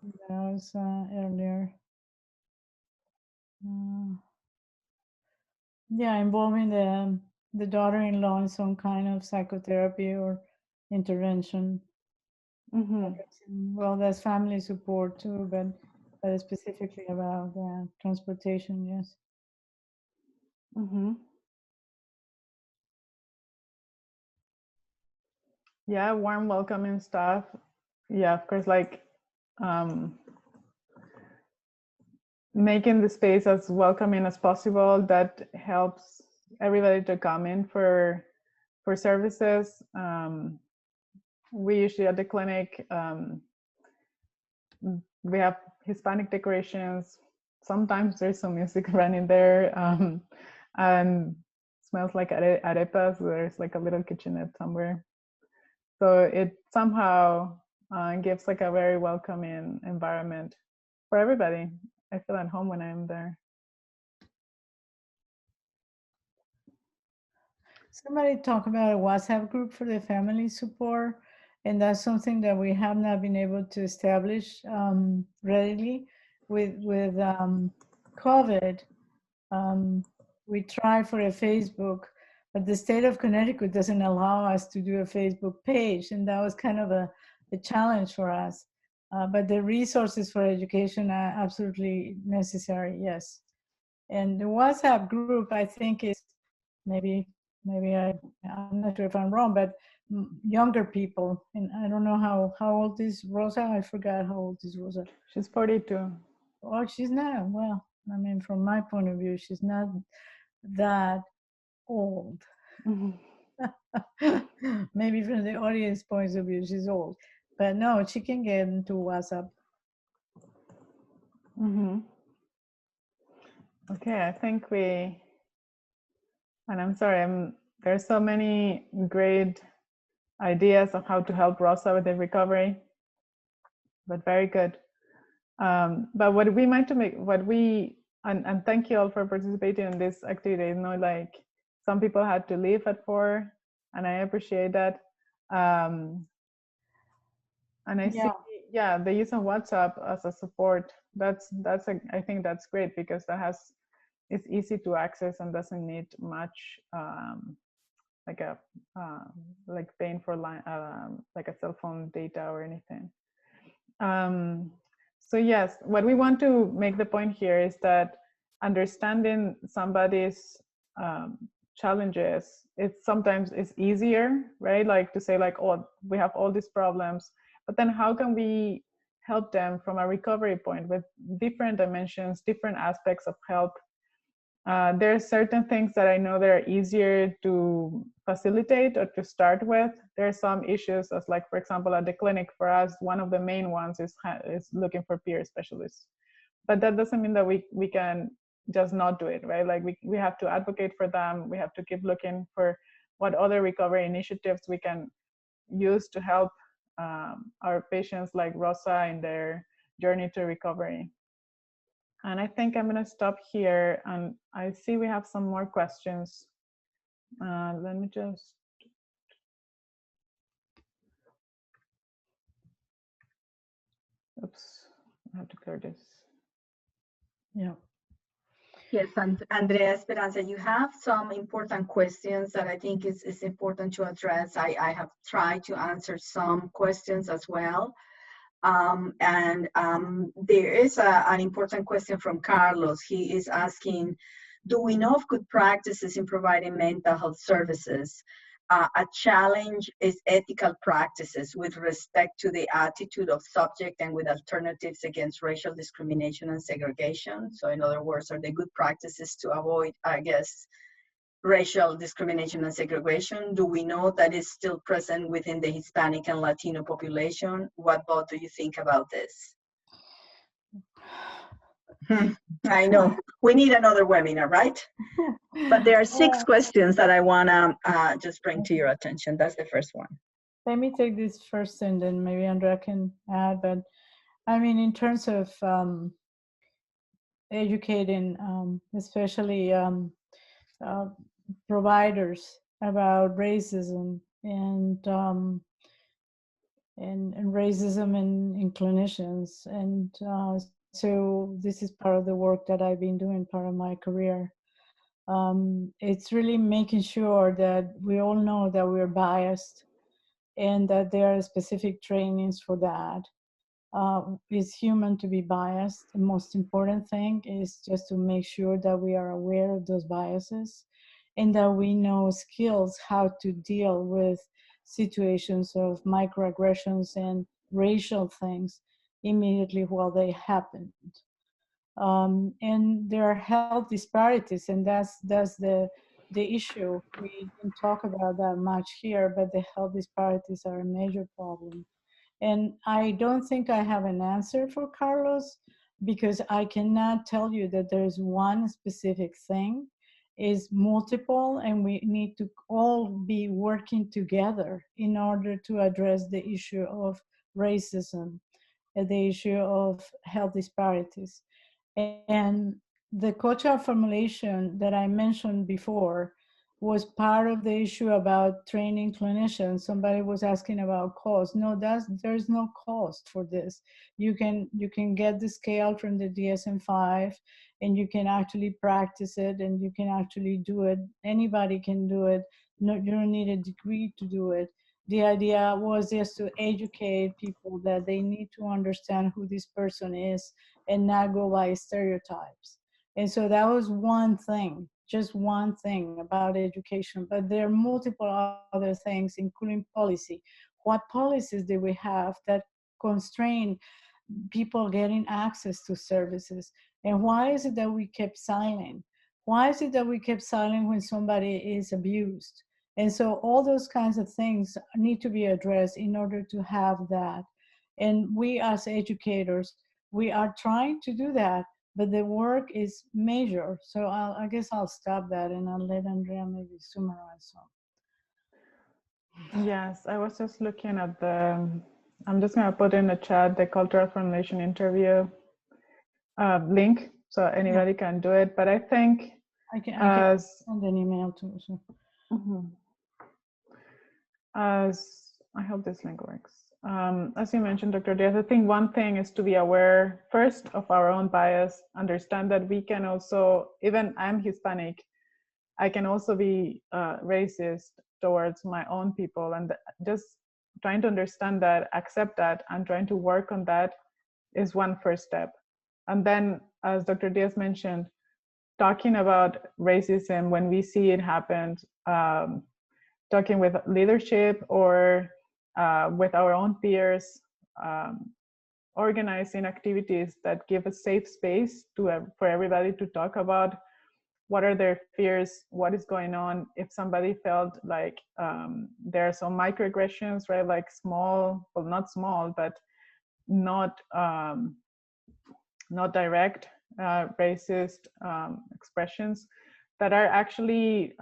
That was earlier. Yeah, involving the daughter-in-law in some kind of psychotherapy or intervention. Well, there's family support too, but specifically about transportation, yes. Yeah, warm welcoming stuff. Yeah, of course, making the space as welcoming as possible. That helps everybody to come in for services. We usually at the clinic, we have Hispanic decorations. Sometimes there's some music running there, and smells like arepas. There's like a little kitchenette somewhere. So it somehow gives like a very welcoming environment for everybody. I feel at home when I'm there. Somebody talk about a WhatsApp group for the family support, and that's something that we have not been able to establish readily with COVID. We tried for a Facebook, but the state of Connecticut doesn't allow us to do a Facebook page, and that was kind of a challenge for us. But the resources for education are absolutely necessary, yes. And the WhatsApp group, I think, is maybe I'm not sure if I'm wrong, but younger people. And I don't know how old is Rosa? I forgot how old is Rosa. She's 42. Oh, she's not. Well, I mean, from my point of view, she's not that old. Maybe from the audience point of view, she's old. But no, she can get into WhatsApp. Okay, I think and I'm sorry, there's so many great ideas of how to help Rosa with the recovery, but very good. But what we might to make, and thank you all for participating in this activity. You know, like some people had to leave at 4, and I appreciate that. And I see, the use of WhatsApp as a support. I think that's great because it's easy to access and doesn't need much like paying for line like a cell phone data or anything. So yes, what we want to make the point here is that understanding somebody's challenges, sometimes it's easier, right? Like to say like, oh, we have all these problems, but then how can we help them from a recovery point with different dimensions, different aspects of help? There are certain things that I know that are easier to facilitate or to start with. There are some issues as like, for example, at the clinic for us, one of the main ones is looking for peer specialists. But that doesn't mean that we can just not do it, right? Like we have to advocate for them. We have to keep looking for what other recovery initiatives we can use to help our patients like Rosa in their journey to recovery. And I think I'm going to stop here. And I see we have some more questions. Let me just. Oops, I have to clear this. Yeah. Yes, and Andrea Esperanza, you have some important questions that I think is important to address. I have tried to answer some questions as well. There is an important question from Carlos. He is asking, do we know of good practices in providing mental health services? A challenge is ethical practices with respect to the attitude of subject and with alternatives against racial discrimination and segregation. So in other words, are they good practices to avoid, I guess, racial discrimination and segregation? Do we know that it's still present within the Hispanic and Latino population? What both do you think about this? I know we need another webinar, right? But there are 6 questions that I want to just bring to your attention. That's the first one. Let me take this first and then maybe Andrea can add, but I mean, in terms of educating, especially providers about racism and racism in clinicians, and so this is part of the work that I've been doing, part of my career. It's really making sure that we all know that we're biased and that there are specific trainings for that. It's human to be biased. The most important thing is just to make sure that we are aware of those biases and that we know skills how to deal with situations of microaggressions and racial things immediately while they happen. And there are health disparities, and that's the issue. We didn't talk about that much here, but the health disparities are a major problem. And I don't think I have an answer for Carlos, because I cannot tell you that there's one specific thing. It's multiple, and we need to all be working together in order to address the issue of racism and the issue of health disparities. And the cultural formulation that I mentioned before was part of the issue about training clinicians. Somebody was asking about cost. No, there's no cost for this. You can get the scale from the DSM-5, and you can actually practice it, and you can actually do it. Anybody can do it. No, you don't need a degree to do it. The idea was just to educate people that they need to understand who this person is and not go by stereotypes. And so that was one thing, just one thing about education, but there are multiple other things, including policy. What policies do we have that constrain people getting access to services? And why is it that we kept silent? Why is it that we kept silent when somebody is abused? And so all those kinds of things need to be addressed in order to have that. And we as educators, we are trying to do that, but the work is major. So I guess I'll stop that and I'll let Andrea maybe summarize some. Yes, I was just looking at I'm just going to put in the chat the cultural formulation interview link, so anybody can do it. But I think I can send an email too. So. As I hope this link works. As you mentioned, Dr. Diaz, I think one thing is to be aware first of our own bias, understand that we can also, even I'm Hispanic, I can also be racist towards my own people, and just trying to understand that, accept that, and trying to work on that is one first step. And then, as Dr. Diaz mentioned, talking about racism when we see it happen, talking with leadership or with our own peers, organizing activities that give a safe space for everybody to talk about what are their fears, what is going on. If somebody felt like there are some microaggressions, right, like small, well, not small, but not direct racist expressions that are actually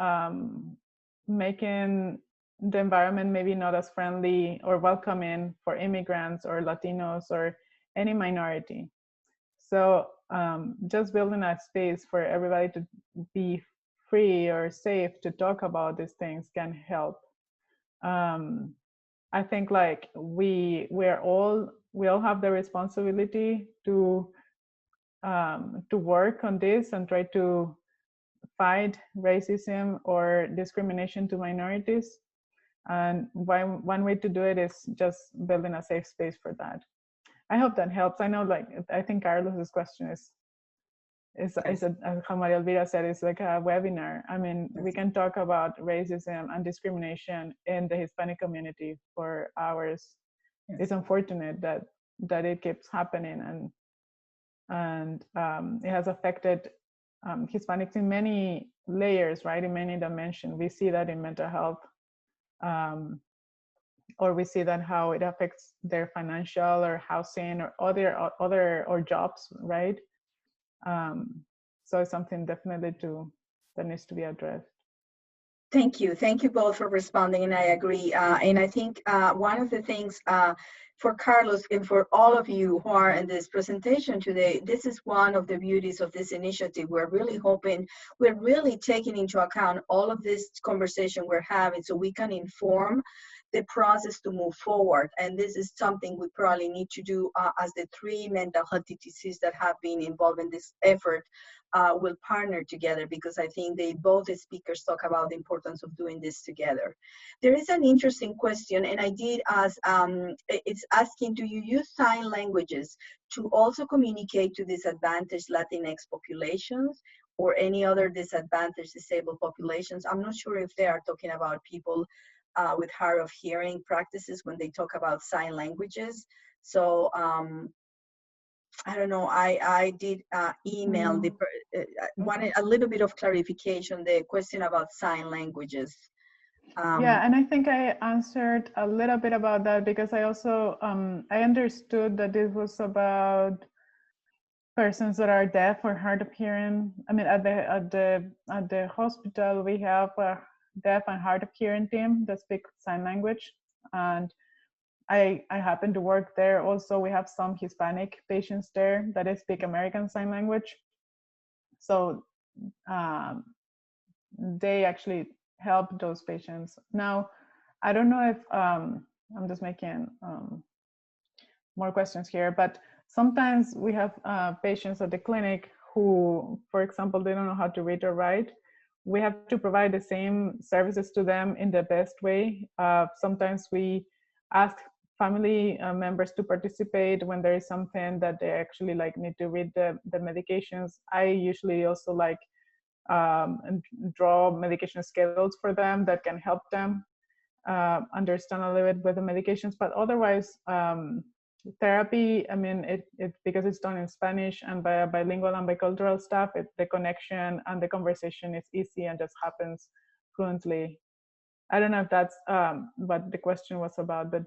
making the environment maybe not as friendly or welcoming for immigrants or Latinos or any minority. So just building a space for everybody to be free or safe to talk about these things can help. I think like we all have the responsibility to work on this and try to fight racism or discrimination to minorities. And one way to do it is just building a safe space for that. I hope that helps. I know, like, I think Carlos's question is as Maria Elvira said, it's like a webinar. I mean, we can talk about racism and discrimination in the Hispanic community for hours. It's unfortunate that it keeps happening, and it has affected Hispanics in many layers, right? In many dimensions. We see that in mental health, or we see that how it affects their financial or housing or other or jobs, right? So it's something definitely that needs to be addressed. Thank you. Thank you both for responding, and I agree. And I think one of the things for Carlos and for all of you who are in this presentation today, this is one of the beauties of this initiative. We're really taking into account all of this conversation we're having so we can inform the process to move forward. And this is something we probably need to do as the 3 mental health TTCs that have been involved in this effort will partner together, because I think both the speakers talk about the importance of doing this together. There is an interesting question, and I did ask, it's asking, do you use sign languages to also communicate to disadvantaged Latinx populations or any other disadvantaged disabled populations? I'm not sure if they are talking about people with hard of hearing practices when they talk about sign languages. So I don't know, I did email wanted a little bit of clarification, the question about sign languages. Yeah, and I think I answered a little bit about that, because I also, I understood that this was about persons that are deaf or hard of hearing. I mean, at the hospital, we have a deaf and hard of hearing team that speak sign language. And I happen to work there. Also, we have some Hispanic patients there that speak American Sign Language. So they actually help those patients. Now, I don't know if, I'm just making more questions here, but sometimes we have patients at the clinic who, for example, they don't know how to read or write. We have to provide the same services to them in the best way. Sometimes we ask family members to participate when there is something that they actually need to read the medications. I usually also draw medication schedules for them that can help them understand a little bit with the medications. But otherwise, therapy, I mean, it because it's done in Spanish and by bilingual and bicultural staff, the connection and the conversation is easy and just happens fluently. I don't know if that's what the question was about, but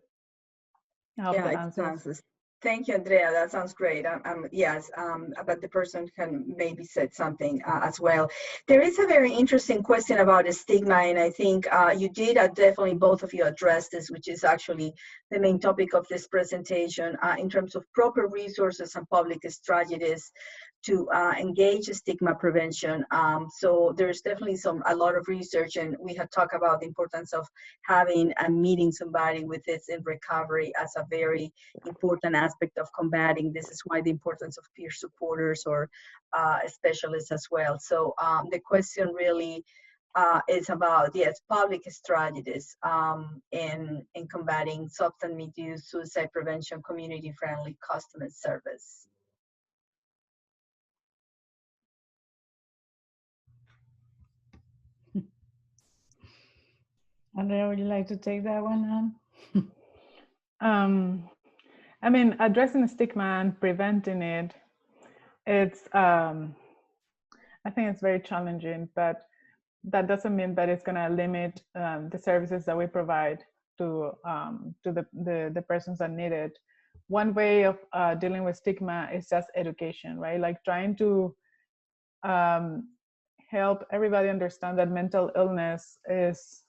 I hope that answers. Thank you, Andrea. That sounds great. Yes, but the person can maybe said something as well. There is a very interesting question about stigma, and I think you did definitely both of you address this, which is actually the main topic of this presentation in terms of proper resources and public strategies to engage stigma prevention. So there's definitely a lot of research, and we had talked about the importance of having and meeting somebody with this in recovery as a very important aspect of combating. This is why the importance of peer supporters or specialists as well. So the question really is about, yes, public strategies in combating substance misuse, suicide prevention, community-friendly customer service. Andrea, would you like to take that one on? I mean, addressing stigma and preventing it, it's, I think it's very challenging, but that doesn't mean that it's going to limit the services that we provide to the persons that need it. One way of dealing with stigma is just education, right? Like trying to help everybody understand that mental illness is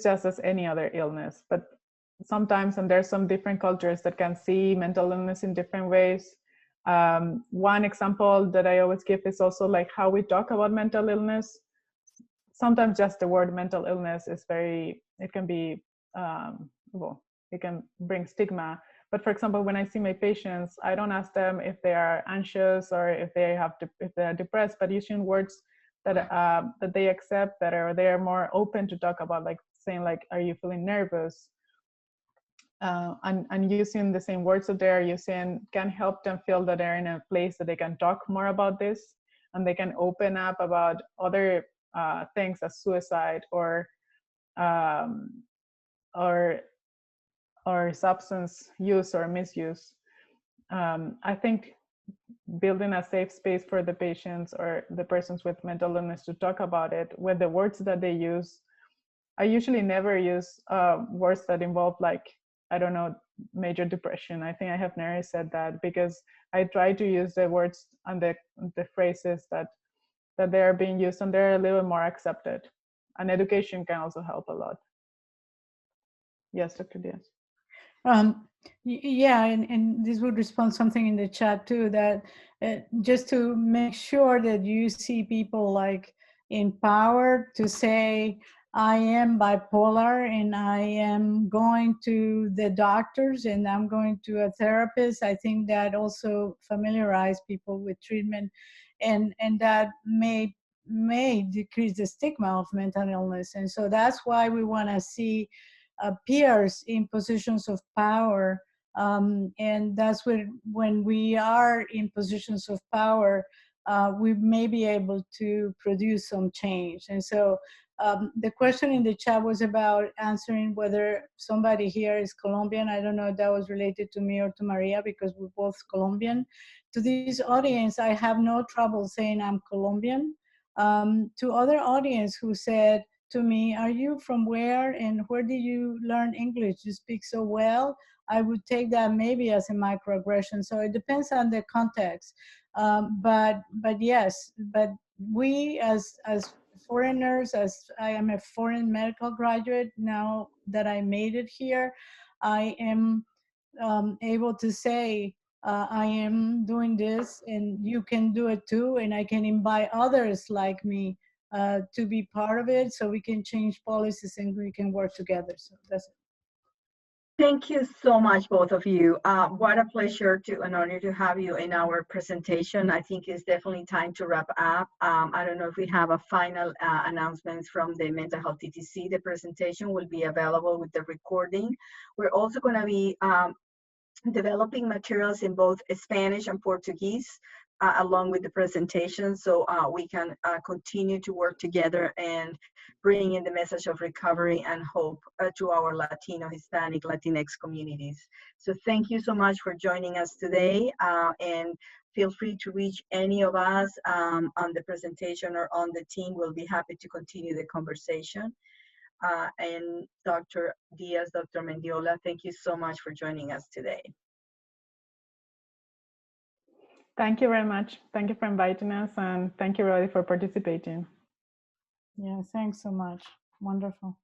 just as any other illness. But sometimes, and there's some different cultures that can see mental illness in different ways. One example that I always give is also like how we talk about mental illness. Sometimes just the word mental illness is it can be, well, it can bring stigma. But for example, when I see my patients, I don't ask them if they are anxious or if they are depressed, but using words that they accept better, or they are more open to talk about, like saying like, are you feeling nervous? And using the same words that they're using can help them feel that they're in a place that they can talk more about this, and they can open up about other things as suicide or substance use or misuse. I think building a safe space for the patients or the persons with mental illness to talk about it, with the words that they use. I usually never use words that involve, like, I don't know, major depression. I think I have never said that, because I try to use the words and the phrases that they are being used, and they're a little more accepted. And education can also help a lot. Yes, Dr. Diaz. Yeah, and this would respond something in the chat too, that just to make sure that you see people like empowered to say, I am bipolar and I am going to the doctors and I'm going to a therapist. I think that also familiarize people with treatment, and that may decrease the stigma of mental illness. And so that's why we want to see peers in positions of power, and that's when we are in positions of power, we may be able to produce some change. And so the question in the chat was about answering whether somebody here is Colombian. I don't know if that was related to me or to Maria, because we're both Colombian. To this audience, I have no trouble saying I'm Colombian. To other audience who said to me, are you from where and where did you learn English? You speak so well. I would take that maybe as a microaggression. So it depends on the context. But yes, but we as foreigners, as I am a foreign medical graduate, now that I made it here, I am able to say, I am doing this and you can do it too, and I can invite others like me to be part of it, so we can change policies and we can work together. So that's it. Thank you so much, both of you. What a pleasure an honor to have you in our presentation. I think it's definitely time to wrap up. I don't know if we have a final announcements from the Mental Health TTC. The presentation will be available with the recording. We're also going to be developing materials in both Spanish and Portuguese, along with the presentation, so we can continue to work together and bring in the message of recovery and hope to our Latino, Hispanic, Latinx communities. So thank you so much for joining us today, and feel free to reach any of us on the presentation or on the team. We'll be happy to continue the conversation. And Dr. Diaz, Dr. Mendiola, thank you so much for joining us today. Thank you very much. Thank you for inviting us, and thank you, everybody, for participating. Yeah, thanks so much. Wonderful.